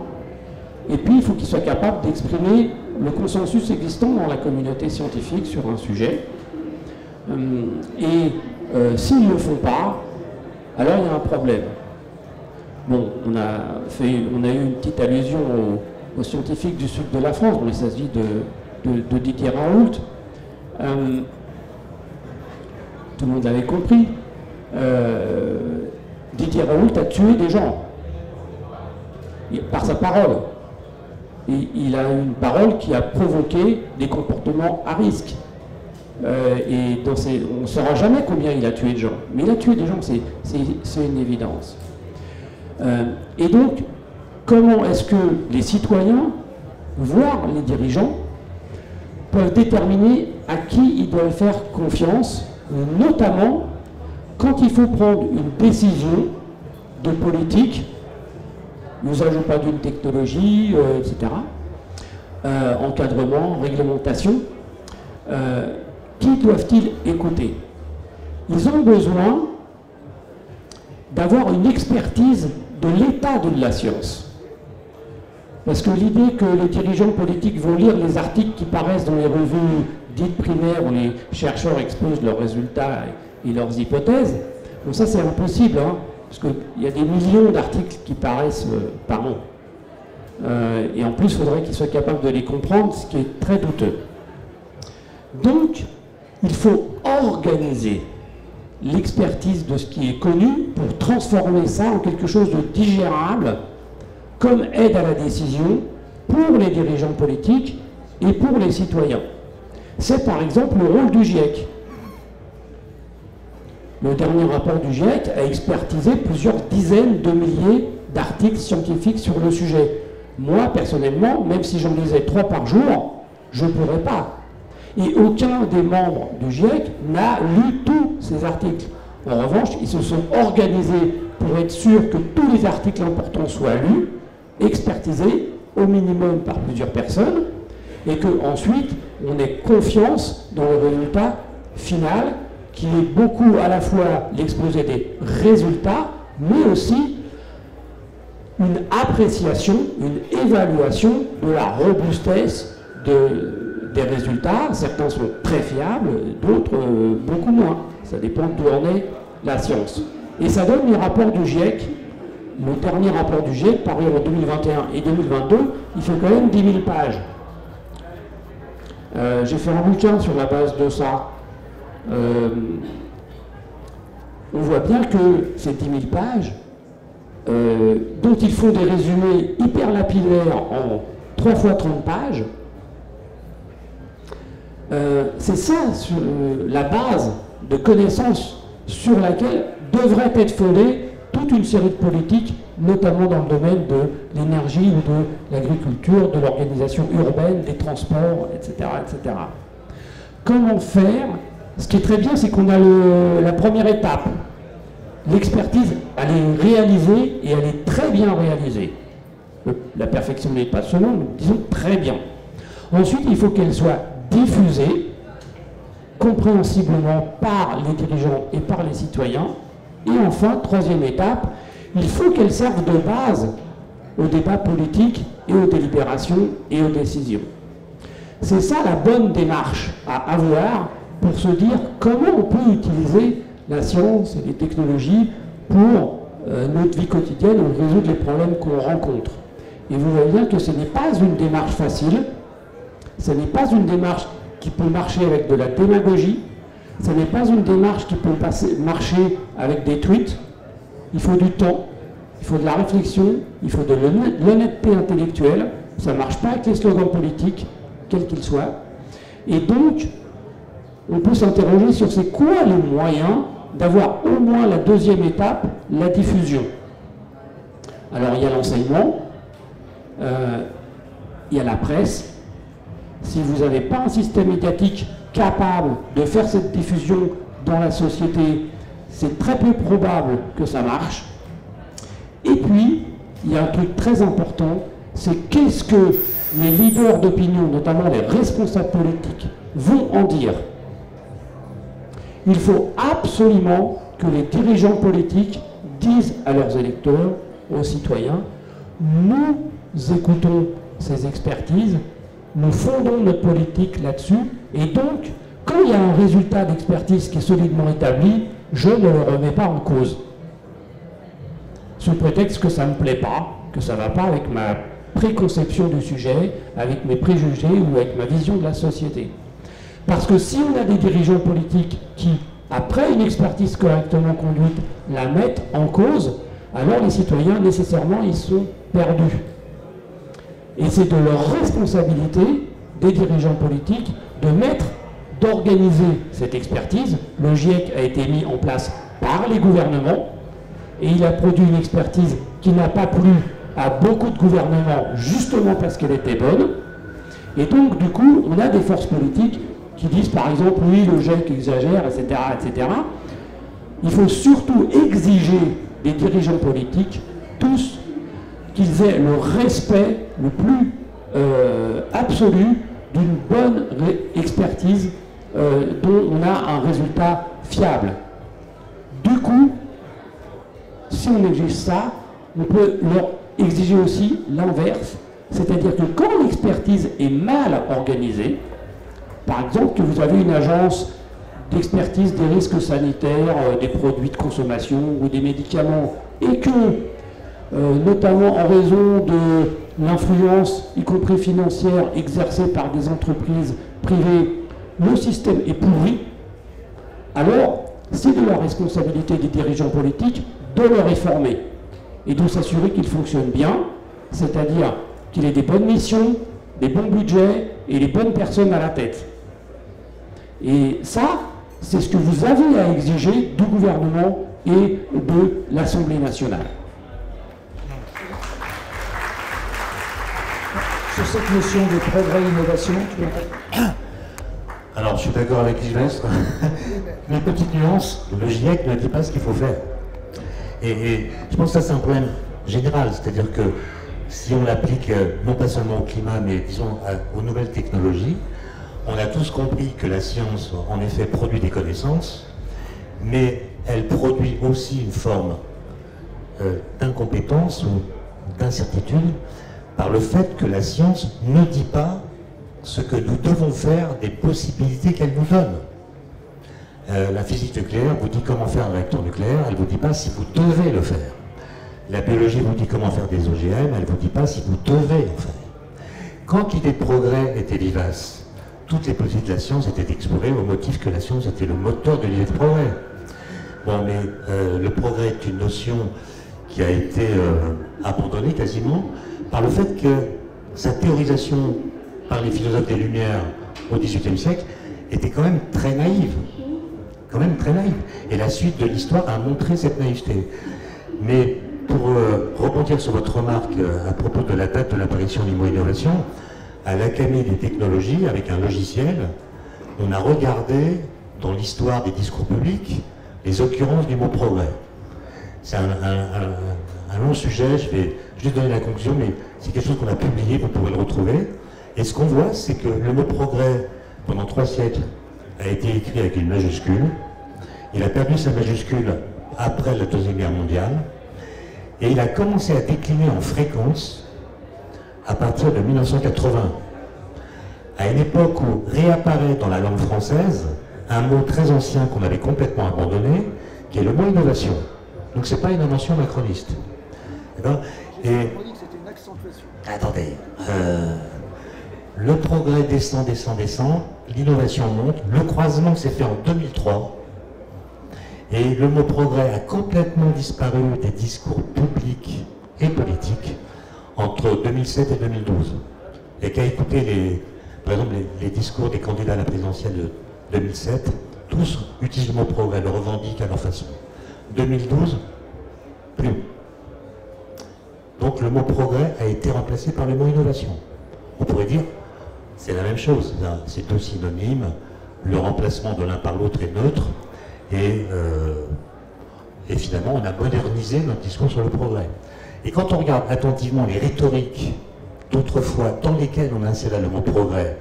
et puis il faut qu'ils soient capables d'exprimer le consensus existant dans la communauté scientifique sur un sujet. S'ils ne le font pas, alors il y a un problème. Bon, on a eu une petite allusion aux scientifiques du sud de la France, il s'agit de Didier Raoult. Tout le monde l'avait compris. Didier Raoult a tué des gens par sa parole. Et il a une parole qui a provoqué des comportements à risque. On ne saura jamais combien il a tué de gens. Mais il a tué des gens, c'est une évidence. Et donc, comment est-ce que les citoyens, voire les dirigeants, peuvent déterminer à qui ils doivent faire confiance, notamment quand il faut prendre une décision de politique, n'usage ou pas d'une technologie, etc., encadrement, réglementation, qui doivent-ils écouter? Ils ont besoin d'avoir une expertise de l'état de la science. Parce que l'idée que les dirigeants politiques vont lire les articles qui paraissent dans les revues dites primaires où les chercheurs exposent leurs résultats et leurs hypothèses, bon, ça c'est impossible, hein, parce qu'il y a des millions d'articles qui paraissent par an. Et en plus, il faudrait qu'ils soient capables de les comprendre, ce qui est très douteux. Donc, il faut organiser l'expertise de ce qui est connu pour transformer ça en quelque chose de digérable comme aide à la décision pour les dirigeants politiques et pour les citoyens. C'est par exemple le rôle du GIEC. Le dernier rapport du GIEC a expertisé plusieurs dizaines de milliers d'articles scientifiques sur le sujet. Moi, personnellement, même si j'en lisais 3 par jour, je ne pourrais pas. Et aucun des membres du GIEC n'a lu tous ces articles. En revanche, ils se sont organisés pour être sûrs que tous les articles importants soient lus, expertisés au minimum par plusieurs personnes, et qu'ensuite, on ait confiance dans le résultat final, qui est beaucoup à la fois l'exposé des résultats, mais aussi une appréciation, une évaluation de la robustesse des résultats. Certains sont très fiables, d'autres beaucoup moins. Ça dépend d'où en est la science. Et ça donne les rapports du GIEC. Le dernier rapport du GIEC, paru en 2021 et 2022, il fait quand même 10 000 pages. J'ai fait un bouquin sur la base de ça. On voit bien que ces 10 000 pages, dont ils font des résumés hyper lapidaires en 3 fois 30 pages, c'est ça la base de connaissances sur laquelle devrait être fondée toute une série de politiques, notamment dans le domaine de l'énergie ou de l'agriculture, de l'organisation urbaine, des transports, etc., etc. Comment faire? Ce qui est très bien, c'est qu'on a la première étape. L'expertise, elle est réalisée et elle est très bien réalisée. La perfection n'est pas selon, mais disons très bien. Ensuite, il faut qu'elle soit diffusée, compréhensiblement par les dirigeants et par les citoyens. Et enfin, troisième étape, il faut qu'elle serve de base au débat politique et aux délibérations et aux décisions. C'est ça la bonne démarche à avoir pour se dire comment on peut utiliser la science et les technologies pour notre vie quotidienne ou résoudre les problèmes qu'on rencontre. Et vous voyez bien que ce n'est pas une démarche facile, ce n'est pas une démarche qui peut marcher avec de la démagogie, ce n'est pas une démarche qui peut marcher avec des tweets. Il faut du temps, il faut de la réflexion, il faut de l'honnêteté intellectuelle. Ça ne marche pas avec les slogans politiques, quels qu'ils soient. Et donc, on peut s'interroger sur c'est quoi les moyens d'avoir au moins la deuxième étape, la diffusion. Alors, il y a l'enseignement, il y a la presse. Si vous n'avez pas un système médiatique capable de faire cette diffusion dans la société, c'est très peu probable que ça marche. Et puis, il y a un truc très important, c'est qu'est-ce que les leaders d'opinion, notamment les responsables politiques, vont en dire. Il faut absolument que les dirigeants politiques disent à leurs électeurs, aux citoyens, nous écoutons ces expertises, nous fondons notre politique là-dessus, et donc, quand il y a un résultat d'expertise qui est solidement établi, je ne le remets pas en cause. Sous prétexte que ça ne me plaît pas, que ça ne va pas avec ma préconception du sujet, avec mes préjugés ou avec ma vision de la société. Parce que si on a des dirigeants politiques qui, après une expertise correctement conduite, la mettent en cause, alors les citoyens, nécessairement, ils sont perdus. Et c'est de leur responsabilité, des dirigeants politiques, d'organiser cette expertise. Le GIEC a été mis en place par les gouvernements, et il a produit une expertise qui n'a pas plu à beaucoup de gouvernements, justement parce qu'elle était bonne. Et donc, du coup, on a des forces politiques qui disent, par exemple, oui, le GIEC exagère, etc., etc. Il faut surtout exiger des dirigeants politiques, tous, qu'ils aient le respect le plus absolu d'une bonne expertise dont on a un résultat fiable. Du coup, si on exige ça, on peut leur exiger aussi l'inverse, c'est-à-dire que quand l'expertise est mal organisée, par exemple que vous avez une agence d'expertise des risques sanitaires, des produits de consommation ou des médicaments, et que, notamment en raison l'influence, y compris financière, exercée par des entreprises privées, le système est pourri, alors c'est de la responsabilité des dirigeants politiques de le réformer et de s'assurer qu'il fonctionne bien, c'est-à-dire qu'il ait des bonnes missions, des bons budgets et les bonnes personnes à la tête. Et ça, c'est ce que vous avez à exiger du gouvernement et de l'Assemblée nationale. Sur cette notion de progrès et innovation, tu veux... Alors, je suis d'accord avec Sylvestre. Une petite nuance, le GIEC ne dit pas ce qu'il faut faire. Et je pense que ça, c'est un problème général. C'est-à-dire que si on l'applique non pas seulement au climat, mais disons aux nouvelles technologies, on a tous compris que la science, en effet, produit des connaissances, mais elle produit aussi une forme d'incompétence ou d'incertitude par le fait que la science ne dit pas ce que nous devons faire des possibilités qu'elle nous donne. La physique nucléaire vous dit comment faire un réacteur nucléaire, elle ne vous dit pas si vous devez le faire. La biologie vous dit comment faire des OGM, elle ne vous dit pas si vous devez en faire. Quand l'idée de progrès était vivace, toutes les possibilités de la science étaient explorées au motif que la science était le moteur de l'idée de progrès. Bon, mais le progrès est une notion qui a été abandonnée quasiment par le fait que sa théorisation par les philosophes des Lumières au XVIIIe siècle était quand même très naïve. Quand même très naïve. Et la suite de l'histoire a montré cette naïveté. Mais pour rebondir sur votre remarque à propos de la date de l'apparition du mot innovation, à l'Académie des technologies, avec un logiciel, on a regardé dans l'histoire des discours publics les occurrences du mot progrès. C'est un long sujet, je vais juste donner la conclusion, mais c'est quelque chose qu'on a publié, vous pourrez le retrouver. Et ce qu'on voit, c'est que le mot progrès, pendant 3 siècles, a été écrit avec une majuscule. Il a perdu sa majuscule après la Deuxième Guerre mondiale. Et il a commencé à décliner en fréquence à partir de 1980. À une époque où réapparaît dans la langue française un mot très ancien qu'on avait complètement abandonné, qui est le mot innovation. Donc c'est pas une invention macroniste. D'accord ? Et... On dit que c'était une accentuation. Attendez. Le progrès descend, l'innovation monte, le croisement s'est fait en 2003, et le mot progrès a complètement disparu des discours publics et politiques entre 2007 et 2012. Et qu'à écouter par exemple les discours des candidats à la présidentielle de 2007, tous utilisent le mot progrès, le revendiquent à leur façon. 2012, plus. Donc le mot progrès a été remplacé par le mot innovation. On pourrait dire c'est la même chose, c'est deux synonymes, le remplacement de l'un par l'autre est neutre, et finalement on a modernisé notre discours sur le progrès. Et quand on regarde attentivement les rhétoriques d'autrefois dans lesquelles on insérait le mot progrès,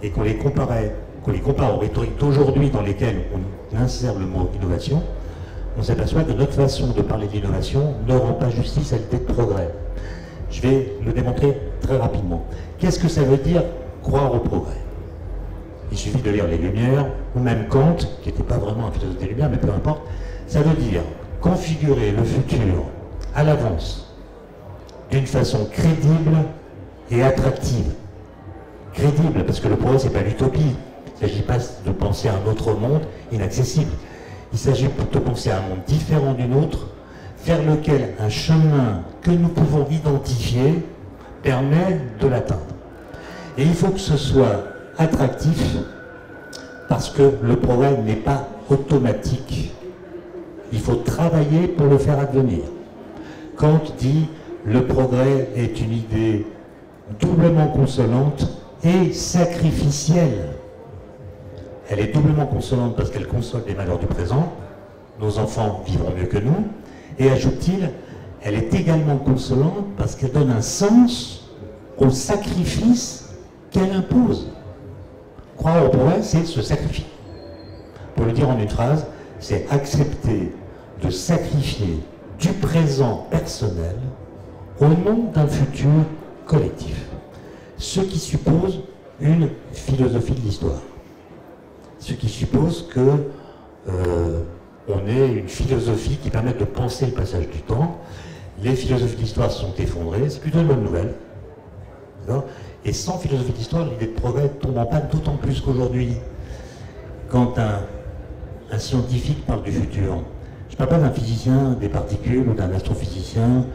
et qu'on les compare aux rhétoriques d'aujourd'hui dans lesquelles on insère le mot innovation, on s'aperçoit que notre façon de parler d'innovation ne rend pas justice à l'idée de progrès. Je vais le démontrer très rapidement. Qu'est-ce que ça veut dire croire au progrès? Il suffit de lire les Lumières, ou même Kant, qui n'était pas vraiment un philosophe des Lumières, mais peu importe. Ça veut dire configurer le futur à l'avance, d'une façon crédible et attractive. Crédible, parce que le progrès, ce n'est pas l'utopie. Il ne s'agit pas de penser à un autre monde inaccessible. Il s'agit de penser à un monde différent du nôtre, vers lequel un chemin que nous pouvons identifier permet de l'atteindre. Et il faut que ce soit attractif, parce que le progrès n'est pas automatique. Il faut travailler pour le faire advenir. Kant dit « le progrès est une idée doublement consolante et sacrificielle ». Elle est doublement consolante parce qu'elle console des malheurs du présent, nos enfants vivront mieux que nous, et ajoute-t-il, elle est également consolante parce qu'elle donne un sens au sacrifice qu'elle impose. Croire au progrès, c'est se sacrifier. Pour le dire en une phrase, c'est accepter de sacrifier du présent personnel au nom d'un futur collectif. Ce qui suppose une philosophie de l'histoire. Ce qui suppose que on ait une philosophie qui permette de penser le passage du temps. Les philosophies de l'histoire se sont effondrées, c'est plutôt une bonne nouvelle. Et sans philosophie d'histoire, l'idée de progrès tombe en panne d'autant plus qu'aujourd'hui. Quand un scientifique parle du futur, je ne parle pas d'un physicien des particules ou d'un astrophysicien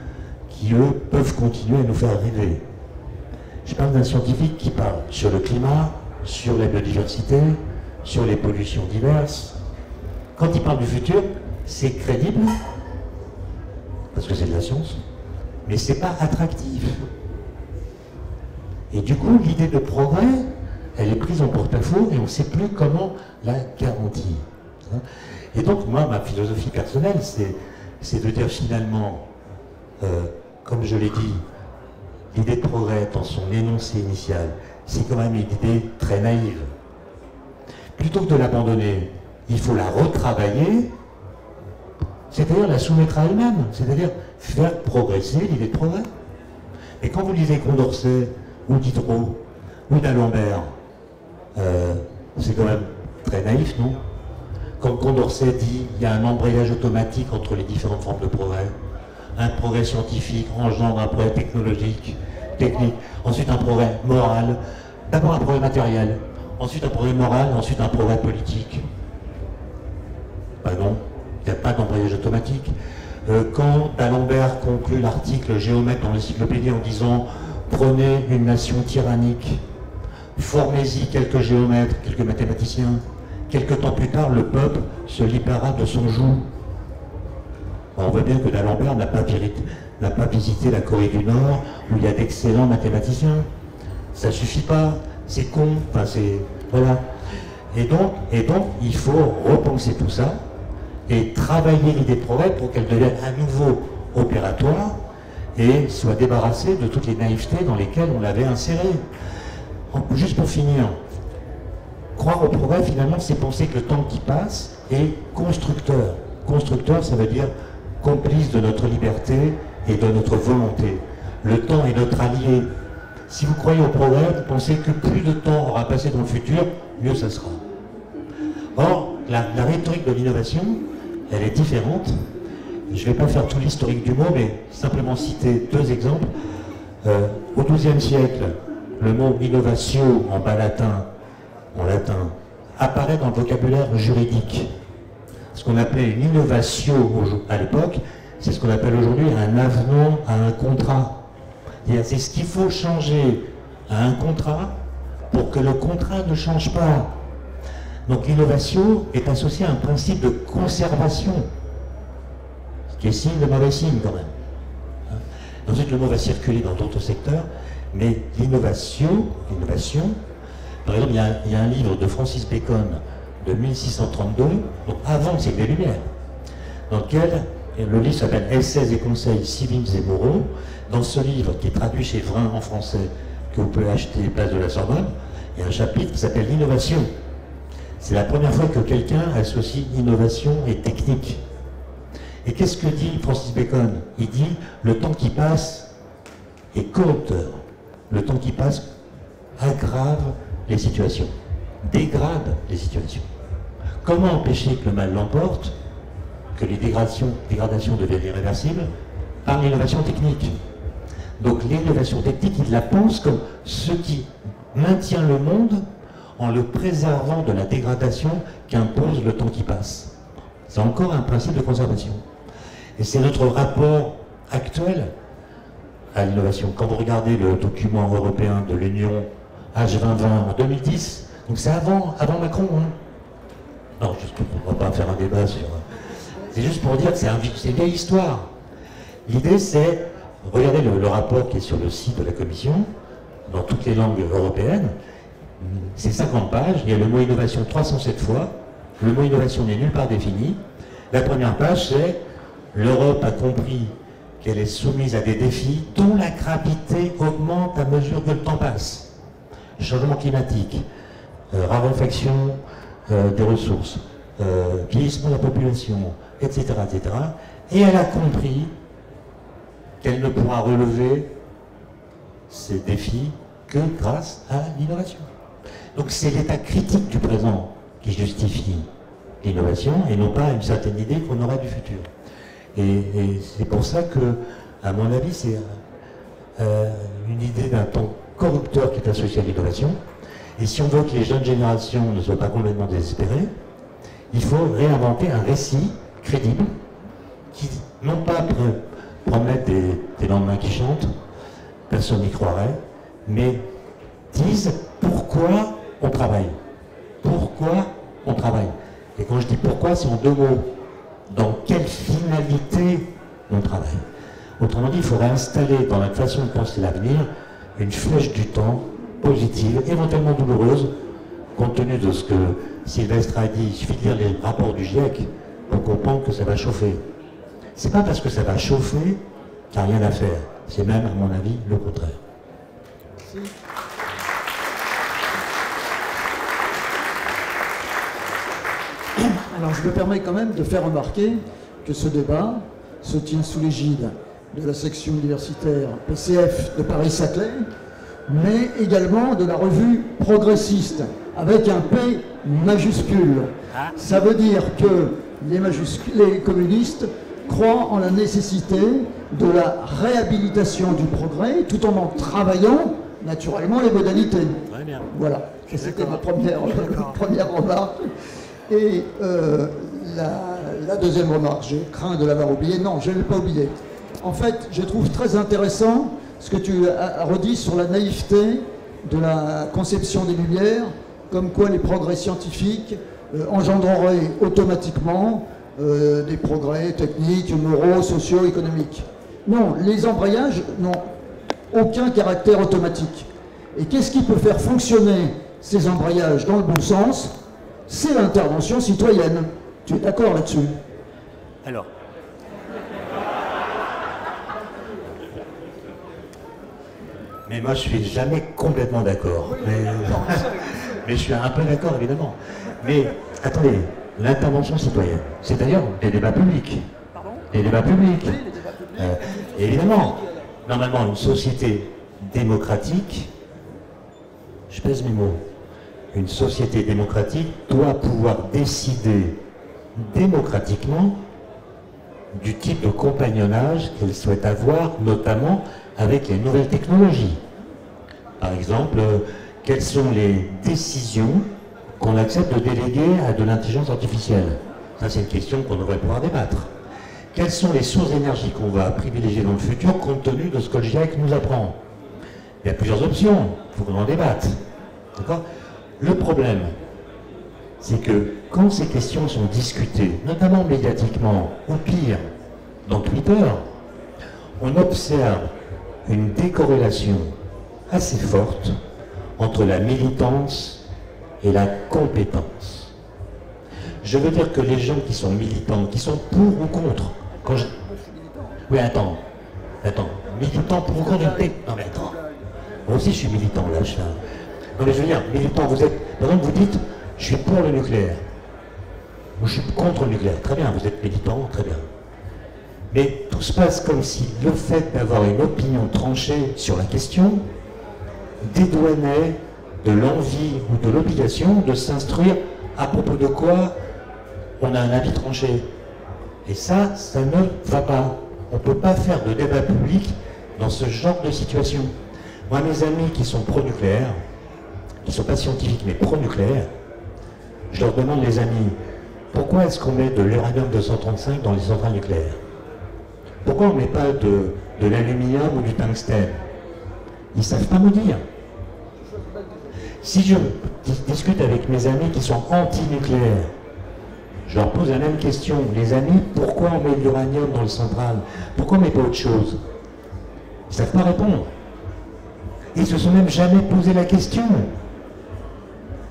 qui, eux, peuvent continuer à nous faire rêver. Je parle d'un scientifique qui parle sur le climat, sur la biodiversité, sur les pollutions diverses. Quand il parle du futur, c'est crédible, parce que c'est de la science, mais c'est pas attractif. Et du coup, l'idée de progrès, elle est prise en porte-à-faux et on ne sait plus comment la garantir. Et donc, moi, ma philosophie personnelle, c'est de dire finalement, comme je l'ai dit, l'idée de progrès dans son énoncé initial, c'est quand même une idée très naïve. Plutôt que de l'abandonner, il faut la retravailler, c'est-à-dire la soumettre à elle-même, c'est-à-dire faire progresser l'idée de progrès. Et quand vous lisez Condorcet, ou Diderot, ou d'Alembert, c'est quand même très naïf, non? Quand Condorcet dit qu'il y a un embrayage automatique entre les différentes formes de progrès, un progrès scientifique engendre un progrès technique, ensuite un progrès moral, d'abord un progrès matériel, ensuite un progrès moral, ensuite un progrès politique. Ben non, il n'y a pas d'embrayage automatique. Quand d'Alembert conclut l'article Géomètre dans l'encyclopédie en disant « Prenez une nation tyrannique, formez-y quelques géomètres, quelques mathématiciens, quelque temps plus tard, le peuple se libérera de son joug. » On voit bien que d'Alembert n'a pas visité la Corée du Nord où il y a d'excellents mathématiciens. Ça suffit pas, c'est con, enfin c'est... Voilà. Et donc, il faut repenser tout ça et travailler l'idée de progrès pour qu'elle devienne à nouveau opératoire et soit débarrassée de toutes les naïvetés dans lesquelles on l'avait insérée. Juste pour finir, croire au progrès, finalement, c'est penser que le temps qui passe est constructeur. Constructeur, ça veut dire complice de notre liberté et de notre volonté. Le temps est notre allié. Si vous croyez au progrès, vous pensez que plus de temps aura passé dans le futur, mieux ça sera. Or, la rhétorique de l'innovation, elle est différente. Je ne vais pas faire tout l'historique du mot, mais simplement citer deux exemples. Au XIIe siècle, le mot innovatio en latin, apparaît dans le vocabulaire juridique. Ce qu'on appelait une innovatio à l'époque, c'est ce qu'on appelle aujourd'hui un avenant à un contrat. C'est ce qu'il faut changer à un contrat pour que le contrat ne change pas. Donc l'innovation est associée à un principe de conservation, ce qui est signe de mauvais signe quand même. Ensuite, le mot va circuler dans d'autres secteurs, mais l'innovation, par exemple, il y a un livre de Francis Bacon de 1632, donc avant le siècle des Lumières, dans lequel le livre s'appelle Essais et conseils civils et moraux. Dans ce livre, qui est traduit chez Vrin en français, que vous pouvez acheter place de la Sorbonne, il y a un chapitre qui s'appelle l'innovation. C'est la première fois que quelqu'un associe innovation et technique. Et qu'est-ce que dit Francis Bacon? Il dit le temps qui passe est corrupteur. Le temps qui passe aggrave les situations, dégrade les situations. Comment empêcher que le mal l'emporte, que les dégradations deviennent irréversibles? Par l'innovation technique. Donc l'innovation technique, il la pense comme ce qui maintient le monde en le préservant de la dégradation qu'impose le temps qui passe. C'est encore un principe de conservation. Et c'est notre rapport actuel à l'innovation. Quand vous regardez le document européen de l'Union H2020 en 2010, donc c'est avant Macron. Hein. Non, on ne va pas faire un débat sur... C'est juste pour dire que c'est une vieille histoire. L'idée c'est, regardez le rapport qui est sur le site de la Commission, dans toutes les langues européennes, c'est 50 pages, il y a le mot innovation 307 fois, le mot innovation n'est nulle part défini. La première page c'est l'Europe a compris qu'elle est soumise à des défis dont la gravité augmente à mesure que le temps passe. Changement climatique, raréfaction des ressources, vieillissement de la population, etc., etc. Et elle a compris qu'elle ne pourra relever ces défis que grâce à l'innovation. Donc c'est l'état critique du présent qui justifie l'innovation et non pas une certaine idée qu'on aura du futur. Et c'est pour ça que, à mon avis, c'est une idée d'un temps corrupteur qui est associé à l'innovation. Et si on veut que les jeunes générations ne soient pas complètement désespérées, il faut réinventer un récit crédible qui, non pas promettre des lendemains qui chantent, personne n'y croirait, mais disent pourquoi on travaille. Pourquoi on travaille. Et quand je dis pourquoi, c'est en deux mots. Dans quelle finalité on travaille. Autrement dit, il faudrait installer dans notre façon de penser l'avenir une flèche du temps positive, éventuellement douloureuse, compte tenu de ce que Sylvestre a dit. Il suffit de lire les rapports du GIEC pour comprendre que ça va chauffer. C'est pas parce que ça va chauffer qu'il n'y a rien à faire. C'est même, à mon avis, le contraire. Merci. Alors je me permets quand même de faire remarquer que ce débat se tient sous l'égide de la section universitaire PCF de Paris-Saclay, mais également de la revue progressiste, avec un P majuscule. Ça veut dire que les communistes croient en la nécessité de la réhabilitation du progrès, tout en travaillant naturellement les modalités. Voilà, c'était ma première remarque. Et la deuxième remarque, je crains de l'avoir oublié. Non, je ne l'ai pas oublié. En fait, je trouve très intéressant ce que tu as redit sur la naïveté de la conception des Lumières, comme quoi les progrès scientifiques engendreraient automatiquement des progrès techniques, moraux, sociaux, économiques. Non, les embrayages n'ont aucun caractère automatique. Et qu'est-ce qui peut faire fonctionner ces embrayages dans le bon sens? C'est l'intervention citoyenne. Tu es d'accord là-dessus? Alors, mais moi je suis jamais complètement d'accord. Mais je suis un peu d'accord évidemment. Mais attendez, l'intervention citoyenne, c'est d'ailleurs des débats publics. Pardon? Les débats publics. Oui, les débats publics. Évidemment, normalement une société démocratique, je pèse mes mots, une société démocratique doit pouvoir décider démocratiquement du type de compagnonnage qu'elle souhaite avoir, notamment avec les nouvelles technologies. Par exemple, quelles sont les décisions qu'on accepte de déléguer à de l'intelligence artificielle? Ça, c'est une question qu'on devrait pouvoir débattre. Quelles sont les sources d'énergie qu'on va privilégier dans le futur compte tenu de ce que le GIEC nous apprend? Il y a plusieurs options, il faut qu'on en débatte. D'accord? Le problème, c'est que quand ces questions sont discutées, notamment médiatiquement, ou pire, dans Twitter, on observe une décorrélation assez forte entre la militance et la compétence. Je veux dire que les gens qui sont militants, qui sont pour ou contre, quand je... Oui, attends, militant pour ou contre une paix. Non mais attends, moi aussi je suis militant là, Non mais je veux dire, militant, vous êtes... Par exemple, vous dites, je suis pour le nucléaire. Moi, je suis contre le nucléaire. Très bien, vous êtes militant, très bien. Mais tout se passe comme si le fait d'avoir une opinion tranchée sur la question dédouanait de l'envie ou de l'obligation de s'instruire à propos de quoi on a un avis tranché. Et ça ne va pas. On ne peut pas faire de débat public dans ce genre de situation. Moi, mes amis qui sont pro-nucléaires, qui ne sont pas scientifiques mais pro-nucléaires, je leur demande, les amis, pourquoi est-ce qu'on met de l'uranium-235 dans les centrales nucléaires? Pourquoi on ne met pas de l'aluminium ou du tungstène? Ils ne savent pas me dire. Si je discute avec mes amis qui sont anti-nucléaires, je leur pose la même question. Les amis, pourquoi on met de l'uranium dans les centrales? Pourquoi on ne met pas autre chose? Ils ne savent pas répondre. Ils ne se sont même jamais posé la question.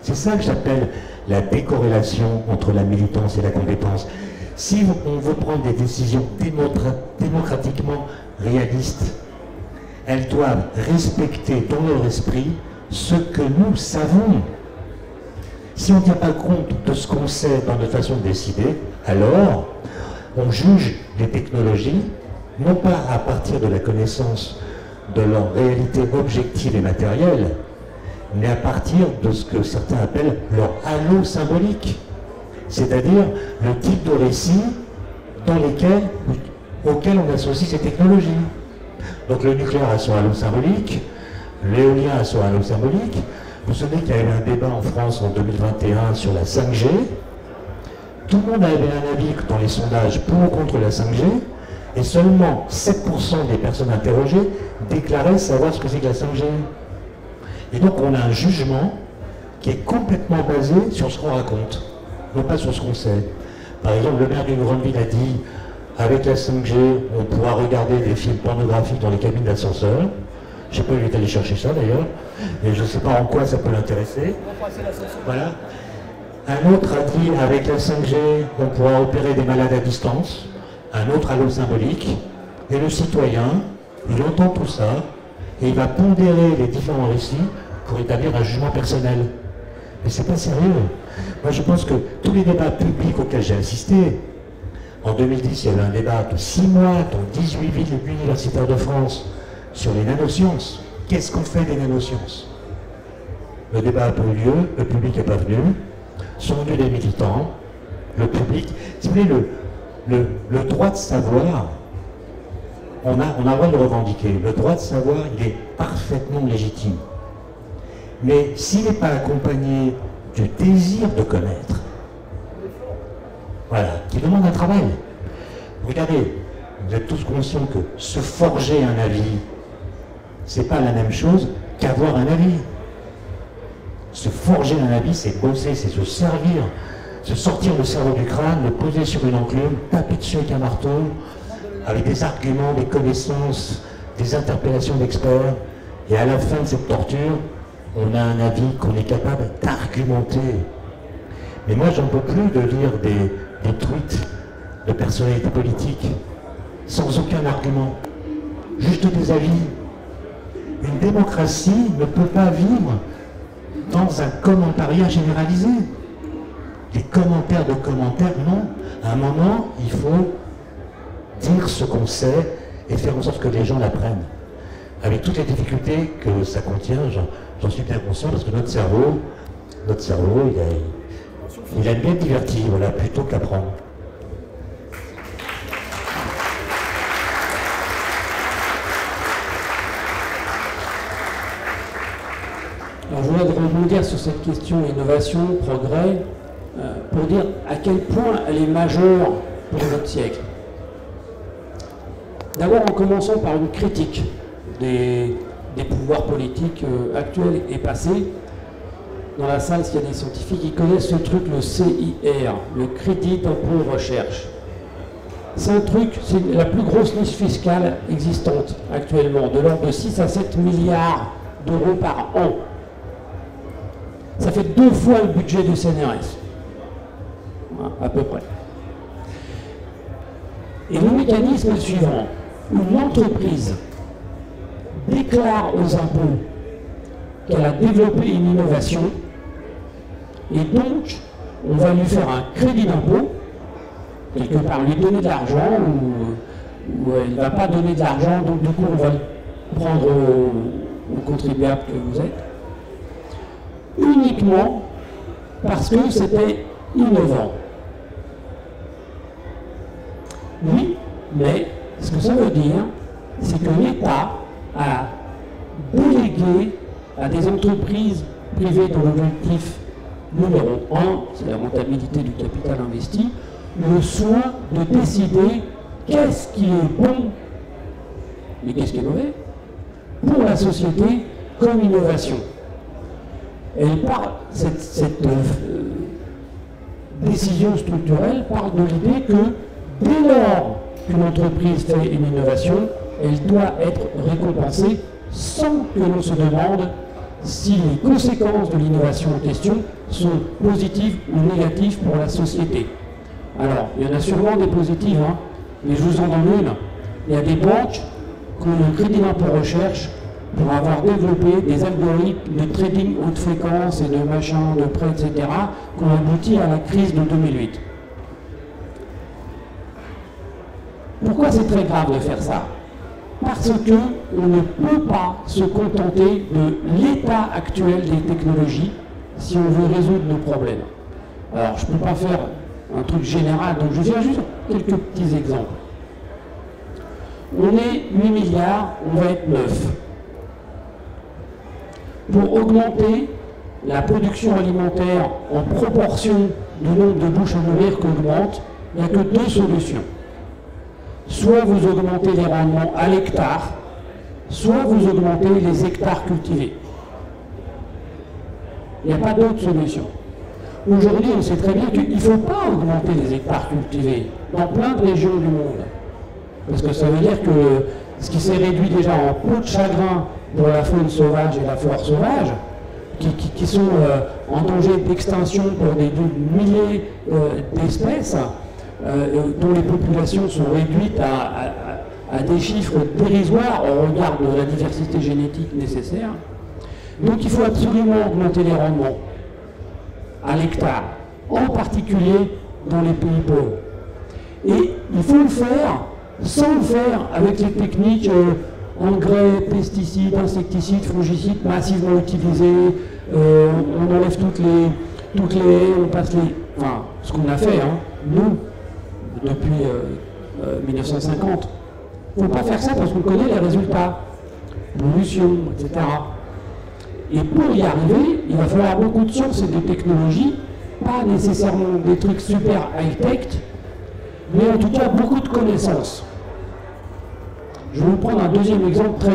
C'est ça que j'appelle la décorrélation entre la militance et la compétence. Si on veut prendre des décisions démocratiquement réalistes, elles doivent respecter dans leur esprit ce que nous savons. Si on ne tient pas compte de ce qu'on sait dans notre façon de décider, alors on juge les technologies, non pas à partir de la connaissance de leur réalité objective et matérielle, mais à partir de ce que certains appellent leur halo symbolique, c'est-à-dire le type de récit auquel on associe ces technologies. Donc le nucléaire a son halo symbolique, l'éolien soit un lobe symbolique. Vous savez qu'il y a eu un débat en France en 2021 sur la 5G. Tout le monde avait un avis dans les sondages pour ou contre la 5G, et seulement 7% des personnes interrogées déclaraient savoir ce que c'est que la 5G. Et donc on a un jugement qui est complètement basé sur ce qu'on raconte, non pas sur ce qu'on sait. Par exemple, le maire d'une grande ville a dit « Avec la 5G, on pourra regarder des films pornographiques dans les cabines d'ascenseur ». Je ne sais pas où il est allé chercher ça d'ailleurs, et je ne sais pas en quoi ça peut l'intéresser. Voilà. Un autre a dit « Avec la 5G, on pourra opérer des malades à distance ». Un autre à l'eau symbolique. Et le citoyen, il entend tout ça, et il va pondérer les différents récits pour établir un jugement personnel. Mais c'est pas sérieux. Moi je pense que tous les débats publics auxquels j'ai assisté, en 2010 il y avait un débat de 6 mois dans 18 villes universitaires de France sur les nanosciences. Qu'est-ce qu'on fait des nanosciences? Le débat n'a pas eu lieu, le public n'est pas venu, sont venus des militants, le public. Si vous voulez, le droit de savoir, on a le droit de le revendiquer. Le droit de savoir, il est parfaitement légitime. Mais s'il n'est pas accompagné du désir de connaître, voilà, qui demande un travail. Regardez, vous êtes tous conscients que se forger un avis, c'est pas la même chose qu'avoir un avis. Se forger un avis, c'est bosser, c'est se servir, se sortir le cerveau du crâne, le poser sur une enclume, taper dessus avec un marteau, avec des arguments, des connaissances, des interpellations d'experts, et à la fin de cette torture, on a un avis qu'on est capable d'argumenter. Mais moi, j'en peux plus de lire des tweets de personnalités politiques sans aucun argument, juste des avis. Une démocratie ne peut pas vivre dans un commentariat généralisé. Les commentaires de commentaires, non. À un moment, il faut dire ce qu'on sait et faire en sorte que les gens l'apprennent. Avec toutes les difficultés que ça contient, j'en suis bien conscient, parce que notre cerveau, il aime bien être diverti, voilà, plutôt qu'apprendre. Alors, je voudrais rebondir sur cette question innovation, progrès, pour dire à quel point elle est majeure pour notre siècle. D'abord en commençant par une critique des pouvoirs politiques actuels et passés. Dans la salle, s'il y a des scientifiques qui connaissent ce truc, le CIR, le Crédit d'impôt recherche. C'est un truc, c'est la plus grosse niche fiscale existante actuellement, de l'ordre de 6 à 7 milliards d'euros par an. Ça fait 2 fois le budget du CNRS, à peu près. Et le mécanisme est le suivant. Une entreprise déclare aux impôts qu'elle a développé une innovation, et donc on va lui faire un crédit d'impôt, quelque part lui donner de l'argent, ou elle ne va pas donner de l'argent, donc du coup on va le prendre au contribuable que vous êtes, uniquement parce que c'était innovant. Oui, mais ce que ça veut dire, c'est que l'État a délégué à des entreprises privées dont l'objectif numéro 1, c'est la rentabilité du capital investi, le soin de décider qu'est-ce qui est bon et qu'est-ce qui est mauvais pour la société comme innovation. Cette décision structurelle parle de l'idée que dès lors qu'une entreprise fait une innovation, elle doit être récompensée sans que l'on se demande si les conséquences de l'innovation en question sont positives ou négatives pour la société. Alors, il y en a sûrement des positives, hein, mais je vous en donne une. Il y a des banques qui ont le crédit d'impôt recherche pour avoir développé des algorithmes de trading haute fréquence et de machin, de prêt, etc., qui ont abouti à la crise de 2008. Pourquoi c'est très grave de faire ça? Parce qu'on ne peut pas se contenter de l'état actuel des technologies si on veut résoudre nos problèmes. Alors, je ne peux pas faire un truc général, donc je viens juste quelques petits exemples. On est 8 milliards, on va être 9. pour augmenter la production alimentaire en proportion du nombre de bouches à nourrir qu'augmente, il n'y a que deux solutions. Soit vous augmentez les rendements à l'hectare, soit vous augmentez les hectares cultivés. Il n'y a pas d'autre solution. Aujourd'hui, on sait très bien qu'il ne faut pas augmenter les hectares cultivés dans plein de régions du monde. Parce que ça veut dire que ce qui s'est réduit déjà en peau de chagrin pour la faune sauvage et la flore sauvage, qui sont en danger d'extinction pour des milliers d'espèces, dont les populations sont réduites à des chiffres dérisoires au regard de la diversité génétique nécessaire. Donc il faut absolument augmenter les rendements à l'hectare, en particulier dans les pays pauvres. Et il faut le faire sans le faire avec les techniques engrais, pesticides, insecticides, fongicides massivement utilisés. On enlève toutes les haies, on passe les... Enfin, ce qu'on a fait, hein, nous, depuis 1950. Il ne faut pas faire ça parce qu'on connaît les résultats. Pollution, etc. Et pour y arriver, il va falloir beaucoup de science et de technologies, pas nécessairement des trucs super high-tech, mais en tout cas beaucoup de connaissances. Je vais vous prendre un deuxième exemple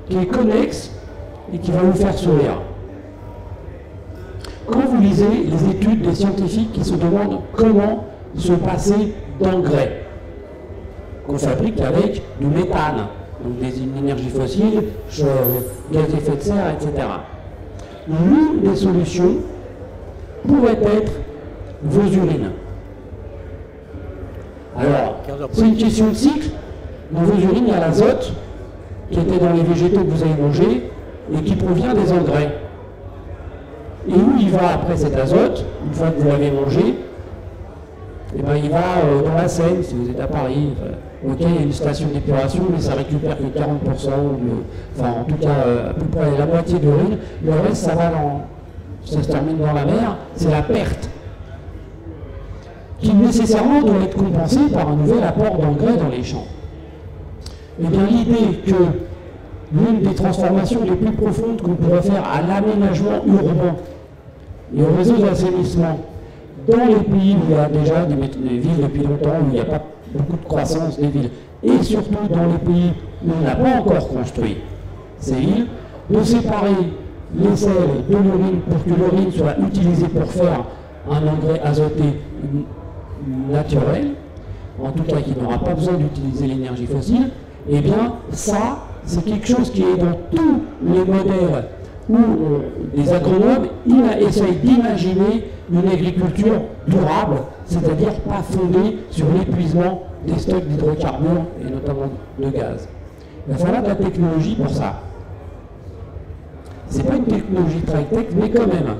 qui est connexe et qui va vous faire sourire. Quand vous lisez les études des scientifiques qui se demandent comment se passer d'engrais qu'on fabrique avec du méthane, donc des énergies fossiles, gaz à effet de serre, etc. L'une des solutions pourrait être vos urines. Alors, c'est une question de cycle. Dans vos urines, il y a l'azote qui était dans les végétaux que vous avez mangés et qui provient des engrais. Et où il va après cet azote, une fois que vous l'avez mangé? Eh ben, il va dans la Seine, si vous êtes à Paris. Ok, il y a une station d'épuration, mais ça récupère que 40%, enfin en tout cas à peu près la moitié de l'urine. Le reste, ça se termine dans la mer, c'est la perte, qui nécessairement doit être compensée par un nouvel apport d'engrais dans les champs. Eh bien, l'idée que l'une des transformations les plus profondes qu'on pourrait faire à l'aménagement urbain et au réseau d'assainissement dans les pays où il y a déjà des villes depuis longtemps, où il n'y a pas beaucoup de croissance des villes, et surtout dans les pays où on n'a pas encore construit ces villes, de séparer les sels de l'urine pour que l'urine soit utilisée pour faire un engrais azoté naturel, en tout cas qui n'aura pas besoin d'utiliser l'énergie fossile. Eh bien, ça, c'est quelque chose qui est dans tous les modèles où les agronomes essayent d'imaginer une agriculture durable, c'est-à-dire pas fondée sur l'épuisement des stocks d'hydrocarbures et notamment de gaz. Il va falloir de la technologie pour ça. Ce n'est pas une technologie très tech, mais quand même,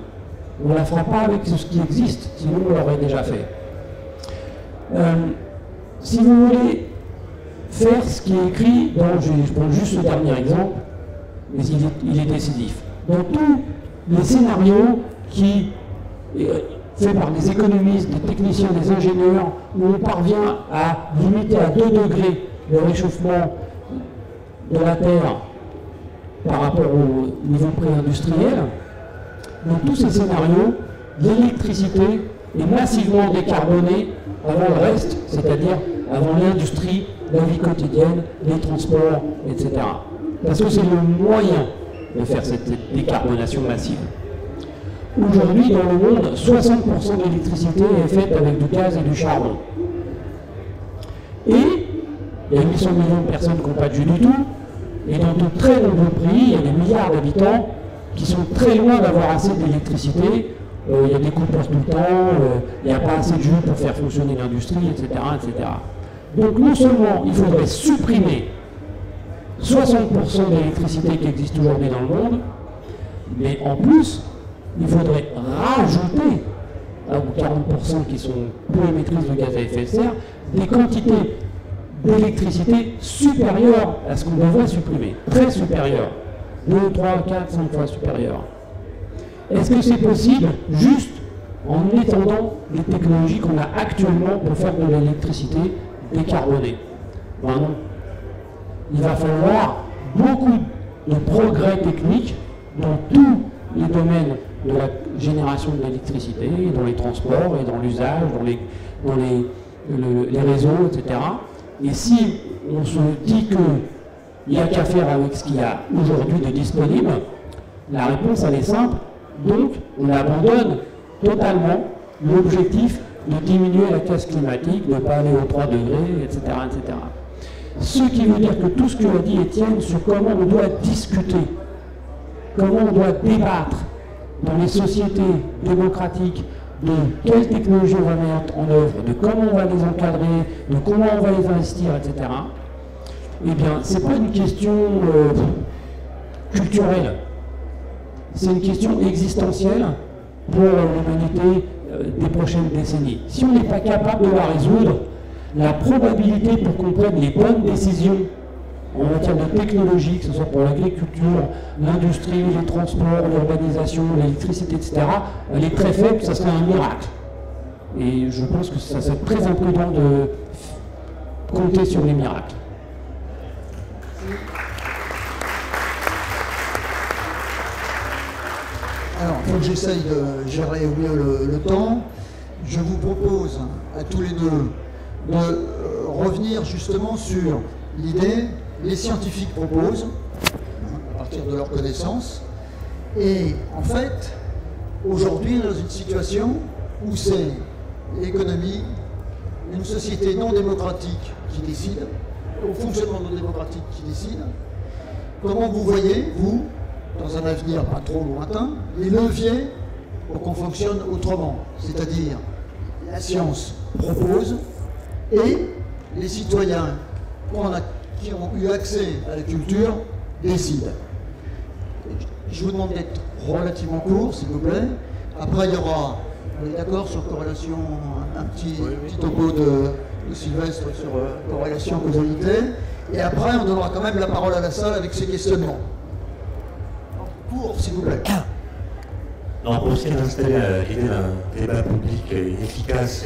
on ne la fera pas avec ce qui existe, sinon on l'aurait déjà fait. Si vous voulez faire ce qui est écrit dans, je prends juste ce dernier exemple, mais il est décisif. Dans tous les scénarios qui fait par des économistes, des techniciens, des ingénieurs, où on parvient à limiter à 2 degrés le réchauffement de la Terre par rapport au niveau pré-industriel, dans tous ces scénarios, l'électricité est massivement décarbonée avant le reste, c'est-à-dire avant l'industrie, la vie quotidienne, les transports, etc. Parce que c'est le moyen de faire cette décarbonation massive. Aujourd'hui, dans le monde, 60% de l'électricité est faite avec du gaz et du charbon. Et il y a 800 millions de personnes qui n'ont pas de jus du tout, et dans de très nombreux pays, il y a des milliards d'habitants qui sont très loin d'avoir assez d'électricité. Il y a des coupures tout le temps, il n'y a pas assez de jus pour faire fonctionner l'industrie, etc., etc. Donc non seulement il faudrait supprimer 60% de l'électricité qui existe aujourd'hui dans le monde, mais en plus, il faudrait rajouter aux 40% qui sont peu émettrices de gaz à effet de serre, des quantités d'électricité supérieures à ce qu'on devrait supprimer, très supérieures, 2, 3, 4, 5 fois supérieures. Est-ce que c'est possible juste en étendant les technologies qu'on a actuellement pour faire de l'électricité décarbonée? Ben non. Il va falloir beaucoup de progrès techniques dans tous les domaines de la génération de l'électricité, dans les transports et dans l'usage, dans les réseaux, etc. Et si on se dit qu'il n'y a qu'à faire avec ce qu'il y a aujourd'hui de disponible, la réponse elle est simple. Donc on abandonne totalement l'objectif de diminuer la casse climatique, de ne pas aller aux 3 degrés, etc., etc. Ce qui veut dire que tout ce que a dit Étienne sur comment on doit discuter, comment on doit débattre dans les sociétés démocratiques de quelles technologies on va mettre en œuvre, de comment on va les encadrer, de comment on va les investir, etc. Eh bien, ce n'est pas une question culturelle, c'est une question existentielle pour l'humanité des prochaines décennies. Si on n'est pas capable de la résoudre, la probabilité pour qu'on prenne les bonnes décisions en matière de technologie, que ce soit pour l'agriculture, l'industrie, les transports, l'urbanisation, l'électricité, etc., elle est très faible, ça serait un miracle. Et je pense que ça serait très imprudent de compter sur les miracles. Alors, il faut que j'essaye de gérer au mieux le temps. Je vous propose à tous les deux de revenir justement sur l'idée, les scientifiques proposent, à partir de leurs connaissances, et en fait, aujourd'hui, dans une situation où c'est l'économie, une société non démocratique qui décide, au fonctionnement non démocratique qui décide, comment vous voyez, vous, dans un avenir pas trop lointain, les leviers pour qu'on fonctionne autrement, c'est-à-dire la science propose et les citoyens qui ont eu accès à la culture décident. Je vous demande d'être relativement court, s'il vous plaît. Après, il y aura, vous êtes d'accord sur corrélation, un petit topo de Sylvestre sur corrélation causalité. Et après, on donnera quand même la parole à la salle avec ses questionnements. Court, s'il vous plaît. Non, pour ce qui est d'installer l'idée d'un débat public efficace,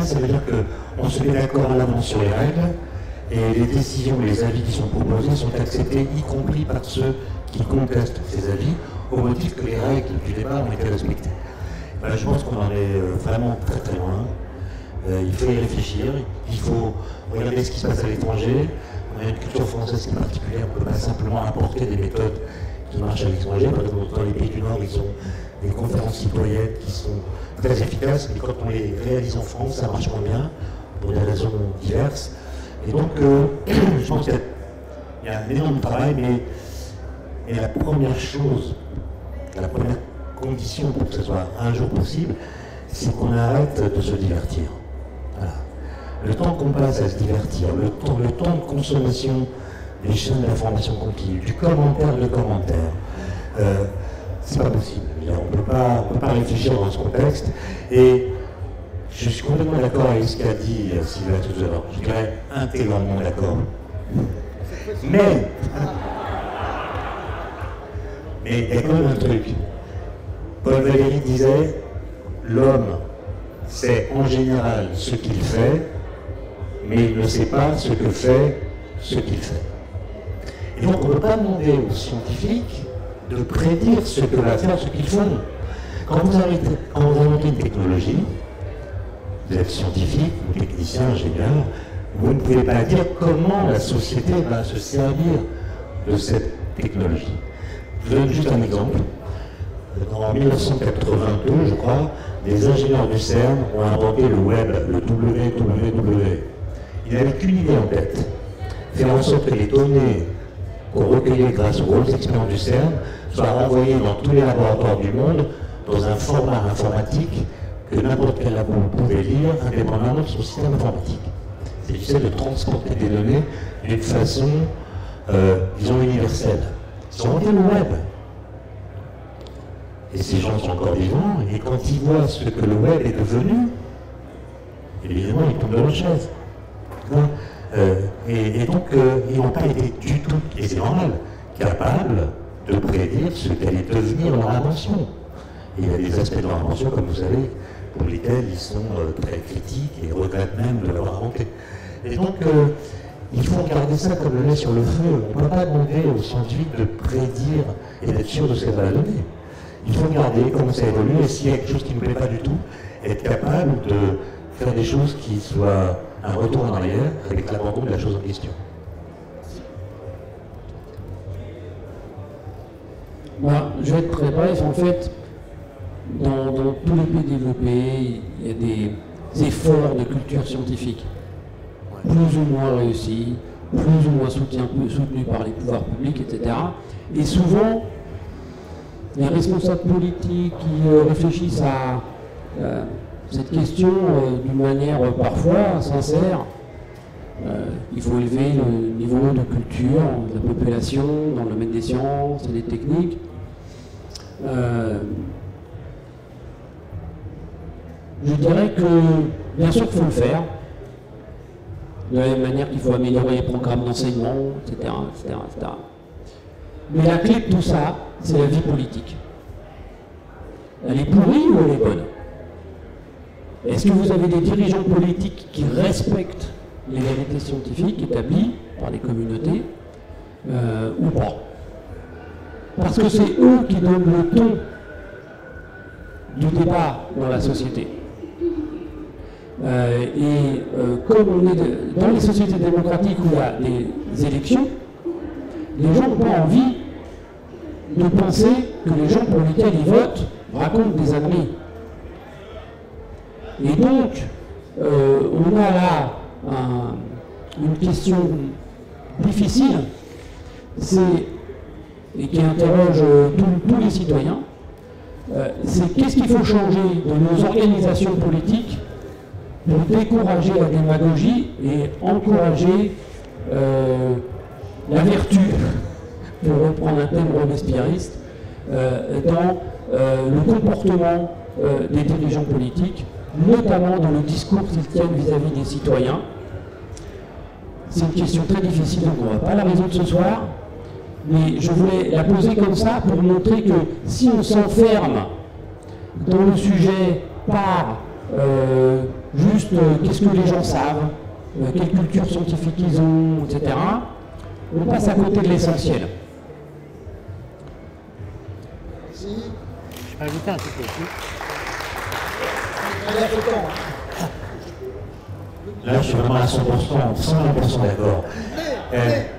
ça veut dire qu'on se met d'accord à l'avance sur les règles et les décisions, les avis qui sont proposés sont acceptés, y compris par ceux qui contestent ces avis, au motif que les règles du débat ont été respectées. Voilà, je pense qu'on en est vraiment très très loin. Il faut y réfléchir, il faut regarder ce qui se passe à l'étranger. On a une culture française qui est particulière, on ne peut pas simplement importer des méthodes qui marchent à l'étranger. Par exemple, dans les pays du Nord, ils ont des conférences citoyennes qui sont très efficaces, mais quand on les réalise en France, ça marche moins bien, pour des raisons diverses. Et donc, je pense qu'il y a un énorme travail, mais la première chose, la première condition pour que ce soit un jour possible, c'est qu'on arrête de se divertir. Voilà. Le temps qu'on passe à se divertir, le temps de consommation des chaînes d'information continue, du commentaire, le commentaire, c'est pas possible. On ne peut pas réfléchir dans ce contexte. Et je suis complètement d'accord avec ce qu'a dit Sylvain tout à l'heure. Je dirais intégralement d'accord. Mais il y a quand même un truc. Paul Valéry disait, l'homme sait en général ce qu'il fait, mais il ne sait pas ce que fait ce qu'il fait. Et donc on ne peut pas demander aux scientifiques de prédire ce que va faire ce qu'ils font. Quand vous inventez une technologie, vous êtes scientifique, ou technicien, ingénieur, vous ne pouvez pas dire comment la société va se servir de cette technologie. Je vous donne juste un exemple. En 1982, je crois, des ingénieurs du CERN ont inventé le web, le www. Ils n'avaient qu'une idée en tête, faire en sorte que les données qu'on recueillait grâce aux grosses expériences du CERN soient renvoyées dans tous les laboratoires du monde dans un format informatique que n'importe quel labo pouvait lire indépendamment de son système informatique. C'est difficile de transporter des données d'une façon, disons, universelle. Ils ont inventé le web. Et ces gens sont encore vivants, et quand ils voient ce que le web est devenu, évidemment, ils tombent de leur chaise. Et donc, ils n'ont pas été du tout, et c'est normal, capables de prédire ce qu'allait devenir leur invention. Et il y a des aspects de leur invention, comme vous savez, pour lesquels ils sont très critiques et regrettent même de l'avoir inventé. Et donc, il faut regarder ça comme le lait sur le feu. On ne peut pas demander aux scientifiques de prédire et d'être sûr de ce qu'elle va donner. Il faut regarder comment ça évolue et s'il y a quelque chose qui ne nous plaît pas du tout, être capable de faire des choses qui soient un retour en arrière avec l'abandon de la chose en question. Moi, je vais être très bref. En fait, dans tous les pays développés, il y a des efforts de culture scientifique, plus ou moins réussis, plus ou moins soutenus par les pouvoirs publics, etc. Et souvent, les responsables politiques qui réfléchissent à cette question d'une manière parfois sincère, il faut élever le niveau de culture de la population dans le domaine des sciences et des techniques. Je dirais que, bien sûr qu'il faut le faire, de la même manière qu'il faut améliorer les programmes d'enseignement, etc., etc., etc. Mais la clé de tout ça, c'est la vie politique. Elle est pourrie ou elle est bonne? Est-ce que vous avez des dirigeants politiques qui respectent les vérités scientifiques établies par les communautés ou pas? Parce que c'est eux qui donnent le ton du débat dans la société. Comme on est dans les sociétés démocratiques où il y a des élections, les gens n'ont pas envie de penser que les gens pour lesquels ils votent racontent des âneries. Et donc, on a là une question difficile, et qui interroge tous les citoyens, c'est qu'est-ce qu'il faut changer de nos organisations politiques pour décourager la démagogie et encourager la vertu, pour reprendre un thème robespierriste, dans le comportement des dirigeants politiques, notamment dans le discours qu'ils tiennent vis-à-vis des citoyens. C'est une question très difficile, donc on ne va pas la résoudre ce soir, mais je voulais la poser comme ça pour montrer que si on s'enferme dans le sujet par juste qu'est-ce que les gens savent, quelle culture scientifique ils ont, etc., on passe à côté de l'essentiel. Merci. Je peux ajouter un petit peu aussi. Là, je suis vraiment à 100%, 120% d'accord.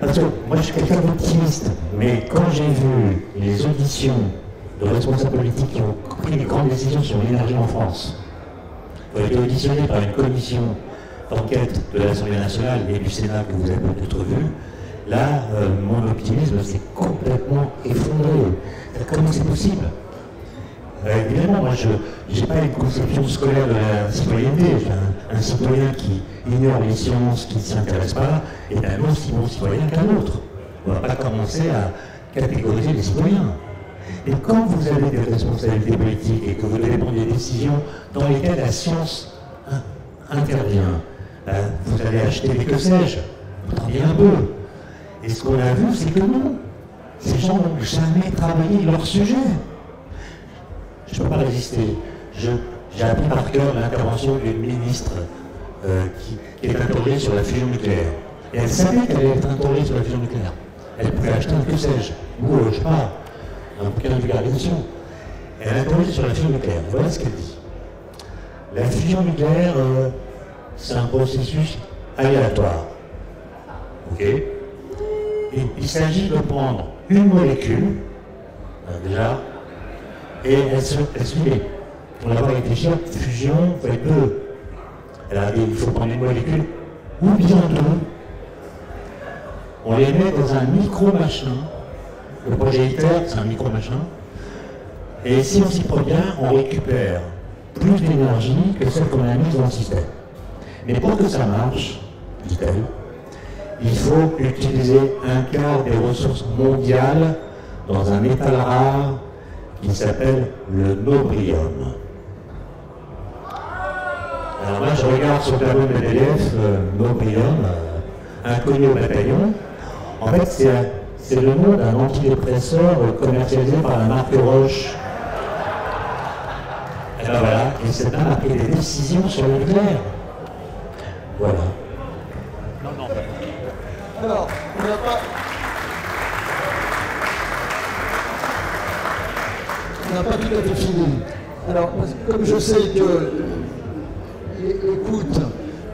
Parce que moi, je suis quelqu'un d'optimiste, mais quand j'ai vu les auditions de responsables politiques qui ont pris des grandes décisions sur l'énergie en France, qui ont été auditionnés par une commission d'enquête de l'Assemblée nationale et du Sénat que vous avez peut-être vu, là, mon optimisme s'est complètement effondré. Comment c'est possible? Évidemment, moi, je n'ai pas une conception scolaire de la citoyenneté. Un citoyen qui ignore les sciences, qui ne s'y intéresse pas, est un aussi bon citoyen qu'un autre. On ne va pas commencer à catégoriser les citoyens. Et quand vous avez des responsabilités politiques et que vous devez prendre des décisions dans lesquelles la science intervient, vous allez acheter des que sais-je, vous travaillez un peu. Et ce qu'on a vu, c'est que non. Ces gens n'ont jamais travaillé leur sujet. Je ne peux pas résister. J'ai appris par cœur l'intervention d'une ministre qui est interrogée sur la fusion nucléaire. Et elle savait qu'elle allait être interrogée sur la fusion nucléaire. Elle pouvait acheter un que sais-je, ou je ne sais pas, un bouquin de vulgarisation. Elle est interrogée sur la fusion nucléaire. Et voilà ce qu'elle dit. La fusion nucléaire, c'est un processus aléatoire. Ok? Il s'agit de prendre une molécule, déjà, et elle se met. On va réfléchir, fusion, il faut être deux. Elle a dit, il faut prendre une molécule, ou bien deux. On les met dans un micro-machin. Le projet ITER, c'est un micro-machin. Et si on s'y prend bien, on récupère plus d'énergie que celle qu'on a mise dans le système. Mais pour que ça marche, dit-elle, il faut utiliser un quart des ressources mondiales dans un métal rare qui s'appelle le nobrium. Alors là, je regarde sur le tableau de Mendeleïev, nobrium, inconnu au bataillon. En fait, c'est le nom d'un antidépresseur commercialisé par la marque Roche. Et ben voilà, et cette dame a pris des décisions sur le nucléaire. Voilà. Non, non. tout à fait fini. Alors, comme je sais que l'écoute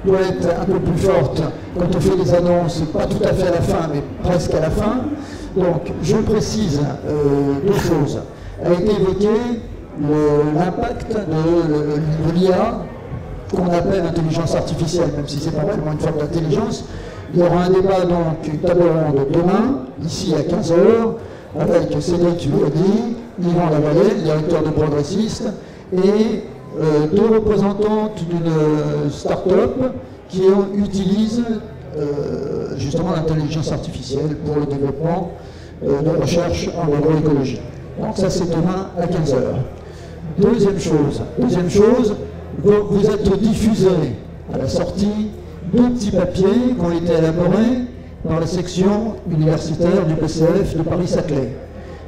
doit être un peu plus forte quand on fait les annonces, pas tout à fait à la fin, mais presque à la fin, donc je précise deux choses. A été évoqué l'impact de l'IA, qu'on appelle intelligence artificielle, même si ce n'est pas vraiment une forme d'intelligence. Il y aura un débat, donc, table ronde demain, ici à 15h, avec Cédric Villadi, Yvan Lavallée, directeur de Progressiste, et deux représentantes d'une start-up qui utilise justement l'intelligence artificielle pour le développement de recherche en agroécologie. Donc ça, c'est demain à 15h. Deuxième chose, vous êtes diffusé à la sortie deux petits papiers qui ont été élaborés dans la section universitaire du PCF de Paris-Saclay.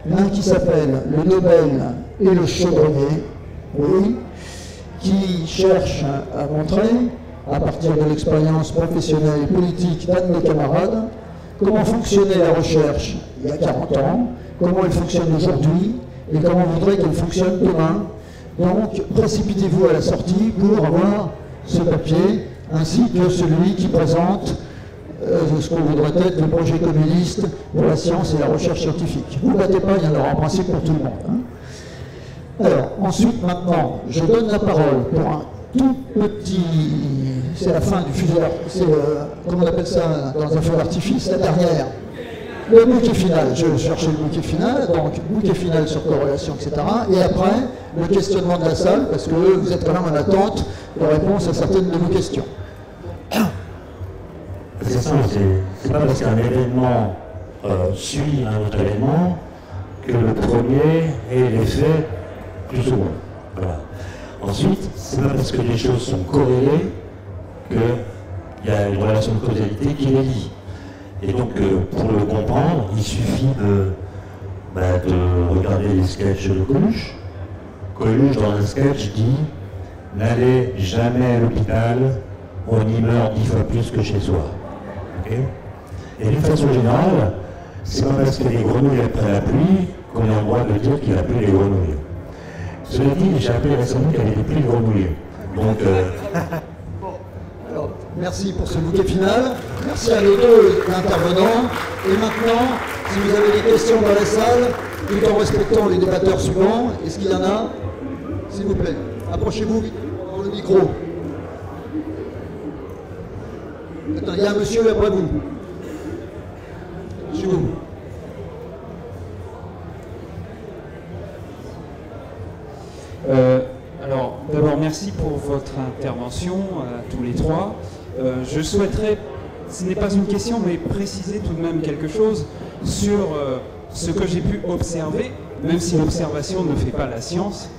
L'un qui s'appelle « Le Nobel et le chaudronnier », oui, qui cherche à montrer, à partir de l'expérience professionnelle et politique d'un de nos camarades, comment fonctionnait la recherche il y a 40 ans, comment elle fonctionne aujourd'hui et comment on voudrait qu'elle fonctionne demain. Donc, précipitez-vous à la sortie pour avoir ce papier, ainsi que celui qui présente ce qu'on voudrait être le projet communiste pour la science et la recherche scientifique. Vous ne battez pas, il y en aura en principe pour tout le monde. Hein. Alors, ensuite, maintenant, je donne la parole pour un tout petit... C'est la fin du fusil d'artifice, comment on appelle ça dans un feu d'artifice, la dernière. Le bouquet final, je cherchais le bouquet final, donc bouquet final sur corrélation, etc. Et après, le questionnement de la salle, parce que vous êtes quand même en attente de réponse à certaines de vos questions. C'est ça, c'est pas parce qu'un événement suit un autre événement que le premier est l'effet plus ou moins. Voilà. Ensuite, c'est pas parce que les choses sont corrélées qu'il y a une relation de causalité qui les lie. Et donc, pour le comprendre, il suffit de regarder les sketchs de Coluche. Coluche, dans un sketch, dit « N'allez jamais à l'hôpital, on y meurt 10 fois plus que chez soi. Okay » Et d'une façon générale, c'est pas parce qu'il y a des grenouilles après la pluie qu'on a le droit de dire qu'il n'y a plus les grenouilles. Cela dit, j'ai appris récemment qu'il n'y avait plus de grenouilles. Donc... Alors, merci pour ce bouquet final. Merci à nos deux intervenants. Et maintenant, si vous avez des questions dans la salle, tout en respectant les débatteurs suivants, est-ce qu'il y en a? S'il vous plaît, approchez-vous dans le micro. Attends, il y a un monsieur après vous. Chez vous. Alors, d'abord, merci pour votre intervention à tous les trois. Je souhaiterais, ce n'est pas une question, mais préciser tout de même quelque chose sur ce que j'ai pu observer, même si l'observation ne fait pas la science,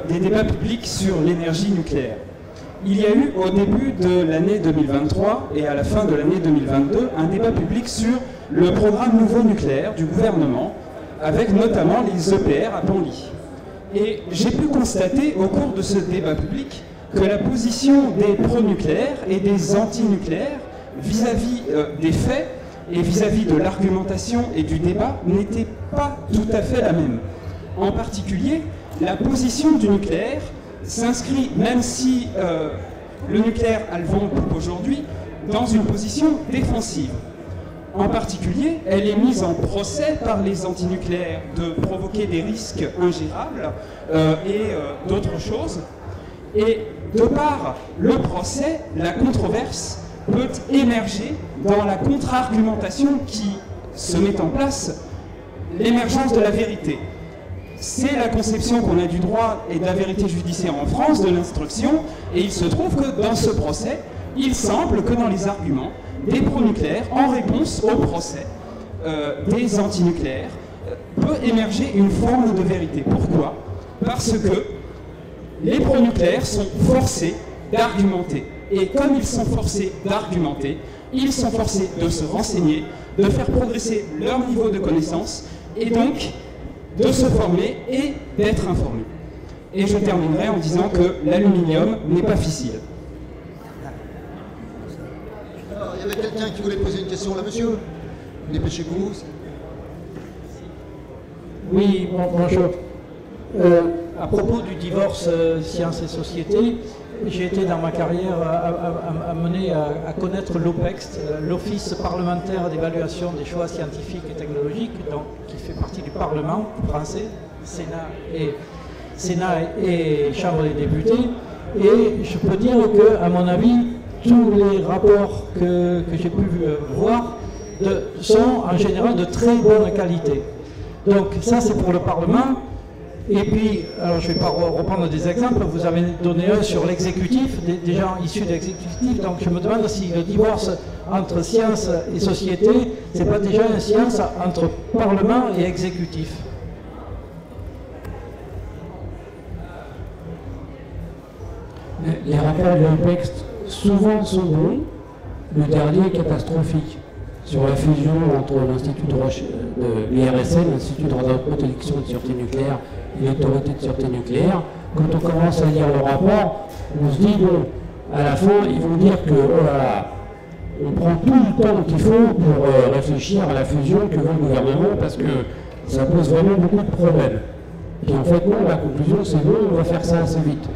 des débats publics sur l'énergie nucléaire. Il y a eu au début de l'année 2023 et à la fin de l'année 2022 un débat public sur le programme nouveau nucléaire du gouvernement, avec notamment les EPR à Penly. Et j'ai pu constater au cours de ce débat public que la position des pro-nucléaires et des anti-nucléaires vis-à-vis des faits et vis-à-vis de l'argumentation et du débat n'était pas tout à fait la même. En particulier, la position du nucléaire s'inscrit, même si le nucléaire a le vent en poupe aujourd'hui, dans une position défensive. En particulier, elle est mise en procès par les antinucléaires de provoquer des risques ingérables et d'autres choses. Et de par le procès, la controverse peut émerger dans la contre-argumentation qui se met en place, l'émergence de la vérité. C'est la conception qu'on a du droit et de la vérité judiciaire en France, de l'instruction, et il se trouve que dans ce procès, il semble que dans les arguments des pro-nucléaires, en réponse au procès des antinucléaires, peut émerger une forme de vérité. Pourquoi? Parce que les pro-nucléaires sont forcés d'argumenter. Et comme ils sont forcés d'argumenter, ils sont forcés de se renseigner, de faire progresser leur niveau de connaissance, et donc de se former et d'être informés. Et je terminerai en disant que l'aluminium n'est pas fissile. Alors, il y avait quelqu'un qui voulait poser une question là, monsieur. Dépêchez-vous. Oui, bonjour. À propos du divorce sciences et société, j'ai été dans ma carrière amené à connaître l'OPEX, l'Office parlementaire d'évaluation des choix scientifiques et technologiques, donc, qui fait partie du Parlement français, Sénat et Chambre des députés. Et je peux dire que, à mon avis, tous les rapports que j'ai pu voir sont en général de très bonne qualité. Donc ça, c'est pour le Parlement. Et puis, alors je ne vais pas reprendre des exemples, vous avez donné un sur l'exécutif, des gens issus de l'exécutif, donc je me demande si le divorce entre science et société, ce n'est pas déjà une science entre Parlement et exécutif. Les rapports de l'OPEX souvent sont bons, le dernier est catastrophique. Sur la fusion entre l'Institut de l'IRSN, l'Institut de protection et de sûreté nucléaire, et l'autorité de sûreté nucléaire, quand on commence à lire le rapport, on se dit, bon, à la fin, ils vont dire que on prend tout le temps qu'il faut pour réfléchir à la fusion que veut le gouvernement, parce que ça pose vraiment beaucoup de problèmes. Et en fait, non, la conclusion, c'est non, on va faire ça assez vite.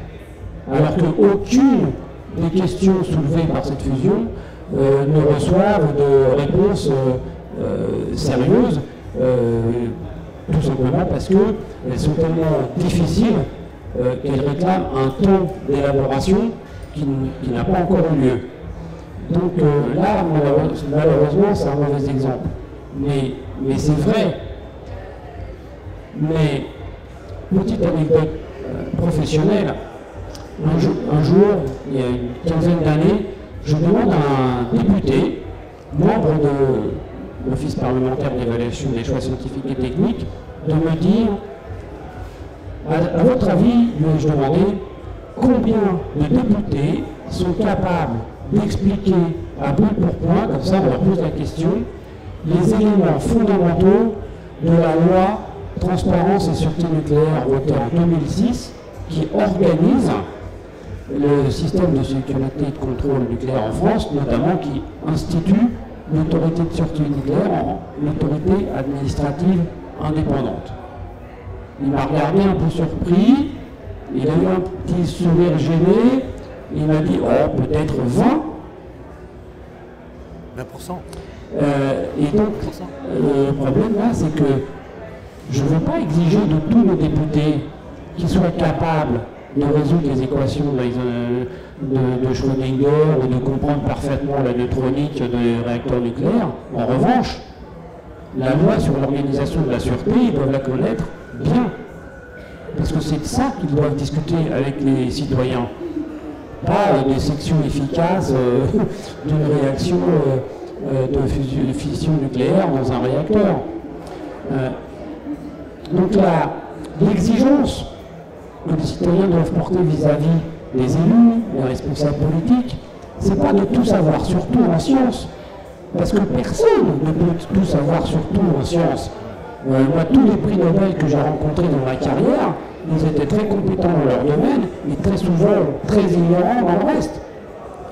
Alors qu'aucune des questions soulevées par cette fusion ne reçoivent de réponses sérieuses, tout simplement parce qu'elles sont tellement difficiles qu'elles réclament un temps d'élaboration qui n'a pas encore eu lieu. Donc là, malheureusement, c'est un mauvais exemple. Mais c'est vrai. Mais, petite anecdote professionnelle, un jour, il y a une quinzaine d'années, je demande à un député, membre de l'Office parlementaire d'évaluation des choix scientifiques et techniques, de me dire, à votre avis, lui ai-je demandé, combien de députés sont capables d'expliquer à bout pour point, comme ça on leur pose la question, les éléments fondamentaux de la loi Transparence et sûreté nucléaire votée en 2006, qui organise le système de sécurité et de contrôle nucléaire en France, notamment qui institue l'autorité de sûreté nucléaire en autorité administrative indépendante. Il m'a regardé un peu surpris, il a eu un petit sourire gêné, il m'a dit « Oh, peut-être 20 ». 20%. Et donc, le problème là, c'est que je ne veux pas exiger de tous nos députés qu'ils soient capables de résoudre les équations de Schrödinger ou de comprendre parfaitement la neutronique des réacteurs nucléaires. En revanche, la loi sur l'organisation de la sûreté, ils doivent la connaître bien. Parce que c'est de ça qu'ils doivent discuter avec les citoyens. Pas des sections efficaces d'une réaction de fission nucléaire dans un réacteur. Donc l'exigence que les citoyens doivent porter vis-à-vis des élus, des responsables politiques, c'est pas de tout savoir, surtout en sciences. Parce que personne ne peut tout savoir, surtout en sciences. Moi, tous les prix Nobel que j'ai rencontrés dans ma carrière, ils étaient très compétents dans leur domaine, mais très souvent très ignorants dans le reste.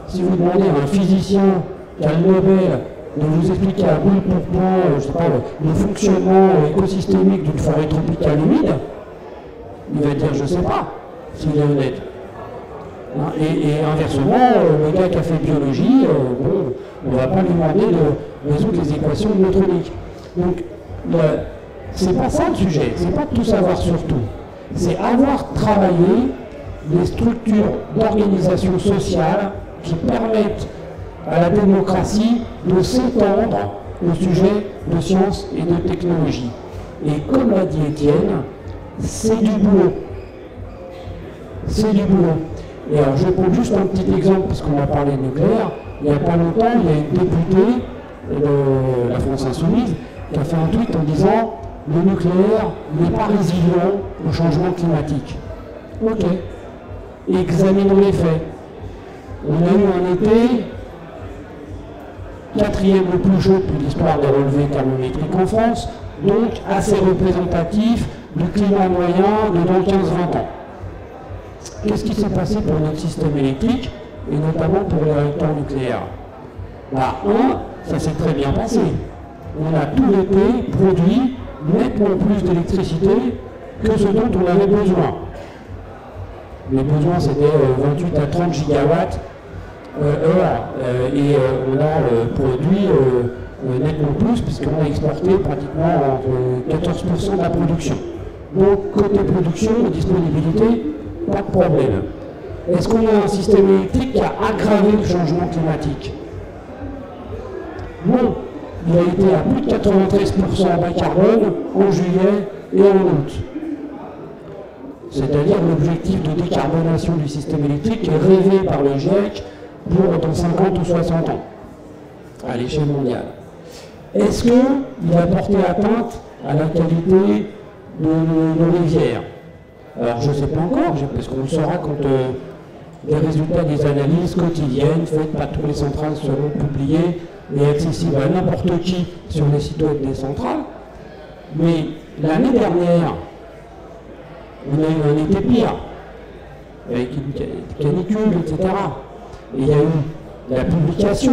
Si vous demandez à un physicien qui a le Nobel de vous expliquer à bout pour point, je sais pas, le fonctionnement écosystémique d'une forêt tropicale humide, il va dire je sais pas, s'il est honnête. Et inversement, le gars qui a fait biologie, bon, on ne va pas lui demander de résoudre les équations de neutronique. Donc, c'est pas ça le sujet, c'est pas de tout savoir sur tout. C'est avoir travaillé des structures d'organisation sociale qui permettent à la démocratie de s'étendre au sujet de sciences et de technologie. Et comme l'a dit Étienne, c'est du boulot. C'est du boulot. Et alors je prends juste un petit exemple, parce qu'on a parlé de nucléaire. Il n'y a pas longtemps, il y a une députée de la France Insoumise qui a fait un tweet en disant « Le nucléaire n'est pas résilient au changement climatique ». Ok. Examinons les faits. On a eu un été, 4e le plus chaud depuis l'histoire des relevés thermométriques en France, donc assez représentatif du climat moyen de dans 15-20 ans. Qu'est-ce qui s'est passé pour notre système électrique, et notamment pour les réacteurs nucléaires? Ça s'est très bien passé. On a tout l'été produit nettement plus d'électricité que ce dont on avait besoin. Les besoins, c'était 28 à 30 gigawatts heure, et on a produit nettement plus, puisqu'on a exporté pratiquement 14% de la production. Donc, côté production et disponibilité, pas de problème. Est-ce qu'on a un système électrique qui a aggravé le changement climatique? Non. Il a été à plus de 93% bas carbone en juillet et en août. C'est-à-dire l'objectif de décarbonation du système électrique est rêvé par le GIEC pour dans 50 ou 60 ans, à l'échelle mondiale. Est-ce qu'il a porté atteinte à la qualité de nos rivières? Alors je ne sais pas encore, parce qu'on le saura quand les résultats des analyses quotidiennes faites par toutes les centrales seront publiés et accessibles à n'importe qui sur les sites web des centrales. Mais l'année dernière, on a eu un été pire, avec une canicule, etc. Et il y a eu la publication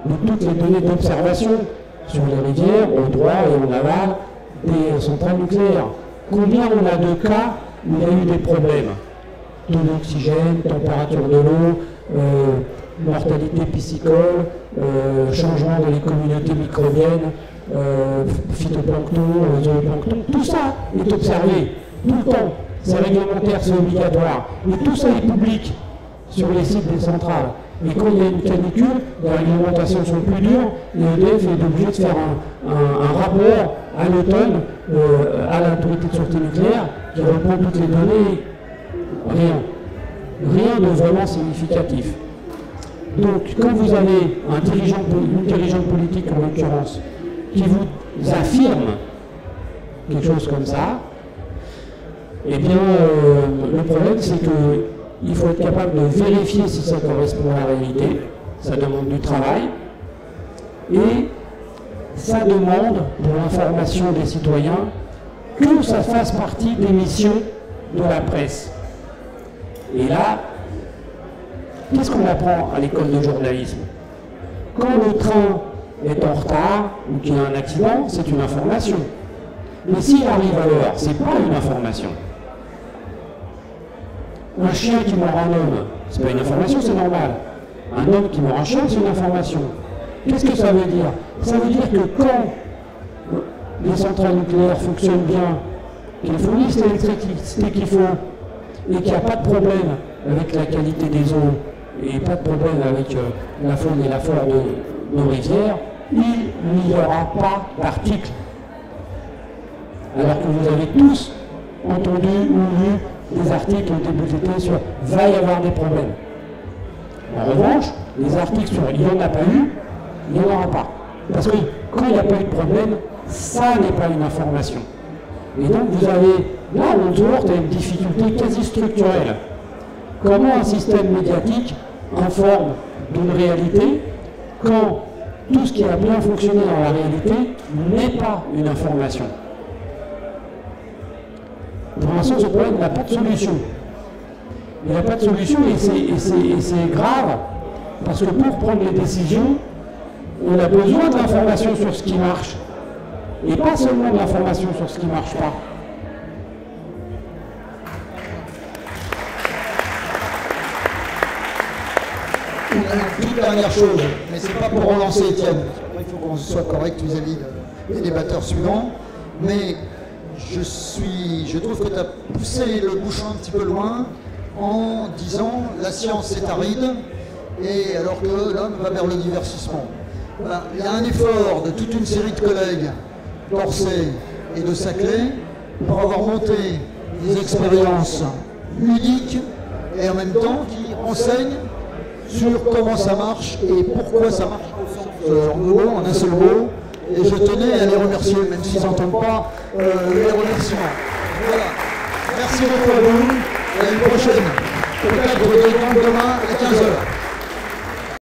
de toutes les données d'observation sur les rivières, au droit et en aval des centrales nucléaires. Combien on a de cas où il y a eu des problèmes? Taux d'oxygène, température de l'eau, mortalité piscicole, changement dans les communautés microbiennes, phytoplancton, zooplancton, tout ça est observé tout le temps. C'est réglementaire, c'est obligatoire. Et tout ça est public sur les sites des centrales. Et quand il y a une canicule, les réglementations sont plus dures, et EDF est obligé de faire un rapport à l'automne à l'autorité de sûreté nucléaire qui reprend toutes les données. Rien de vraiment significatif. Donc, quand vous avez une dirigeante politique, en l'occurrence, qui vous affirme quelque chose comme ça, eh bien, le problème, c'est qu'il faut être capable de vérifier si ça correspond à la réalité. Ça demande du travail. Et ça demande, pour l'information des citoyens, que ça fasse partie des missions de la presse. Et là, qu'est-ce qu'on apprend à l'école de journalisme? Quand le train est en retard ou qu'il y a un accident, c'est une information. Mais s'il arrive à l'heure, ce n'est pas une information. Un chien qui mord un homme, c'est pas une information, c'est normal. Un homme qui mord un chien, c'est une information. Qu'est-ce que ça veut dire? Ça veut dire que quand les centrales nucléaires fonctionnent bien, qu'elles fournissent l'électricité qu'il faut, et qu'il n'y a pas de problème avec la qualité des eaux, et pas de problème avec la faune et la flore de nos rivières, il n'y aura pas d'article. Alors que vous avez tous entendu ou lu des articles au début d'été sur « va y avoir des problèmes ». En revanche, les articles sur « il n'y en a pas eu », il n'y en aura pas. Parce que quand il n'y a pas eu de problème, ça n'est pas une information. Et donc vous avez, là on se heurte à une difficulté quasi structurelle. Comment un système médiatique informe d'une réalité quand tout ce qui a bien fonctionné dans la réalité n'est pas une information? Pour l'instant, ce problème n'a pas de solution. Il n'a pas de solution et c'est grave, parce que pour prendre les décisions, on a besoin de l'information sur ce qui marche, et pas seulement de l'information sur ce qui ne marche pas. Une toute dernière chose, mais c'est pas pour relancer Étienne. Il faut qu'on soit correct vis-à-vis des débatteurs suivants, mais je trouve que tu as poussé le bouchon un petit peu loin en disant la science est aride, et alors que l'homme va vers le divertissement. Ben, il y a un effort de toute une série de collègues d'Orsay et de Saclay pour avoir monté des expériences ludiques et en même temps qui enseignent sur comment ça marche et pourquoi ça marche en un seul mot. Et je tenais à les remercier, même s'ils n'entendent pas les remerciements. Voilà. Merci beaucoup à vous. Et à une prochaine. Peut-être demain à 15h.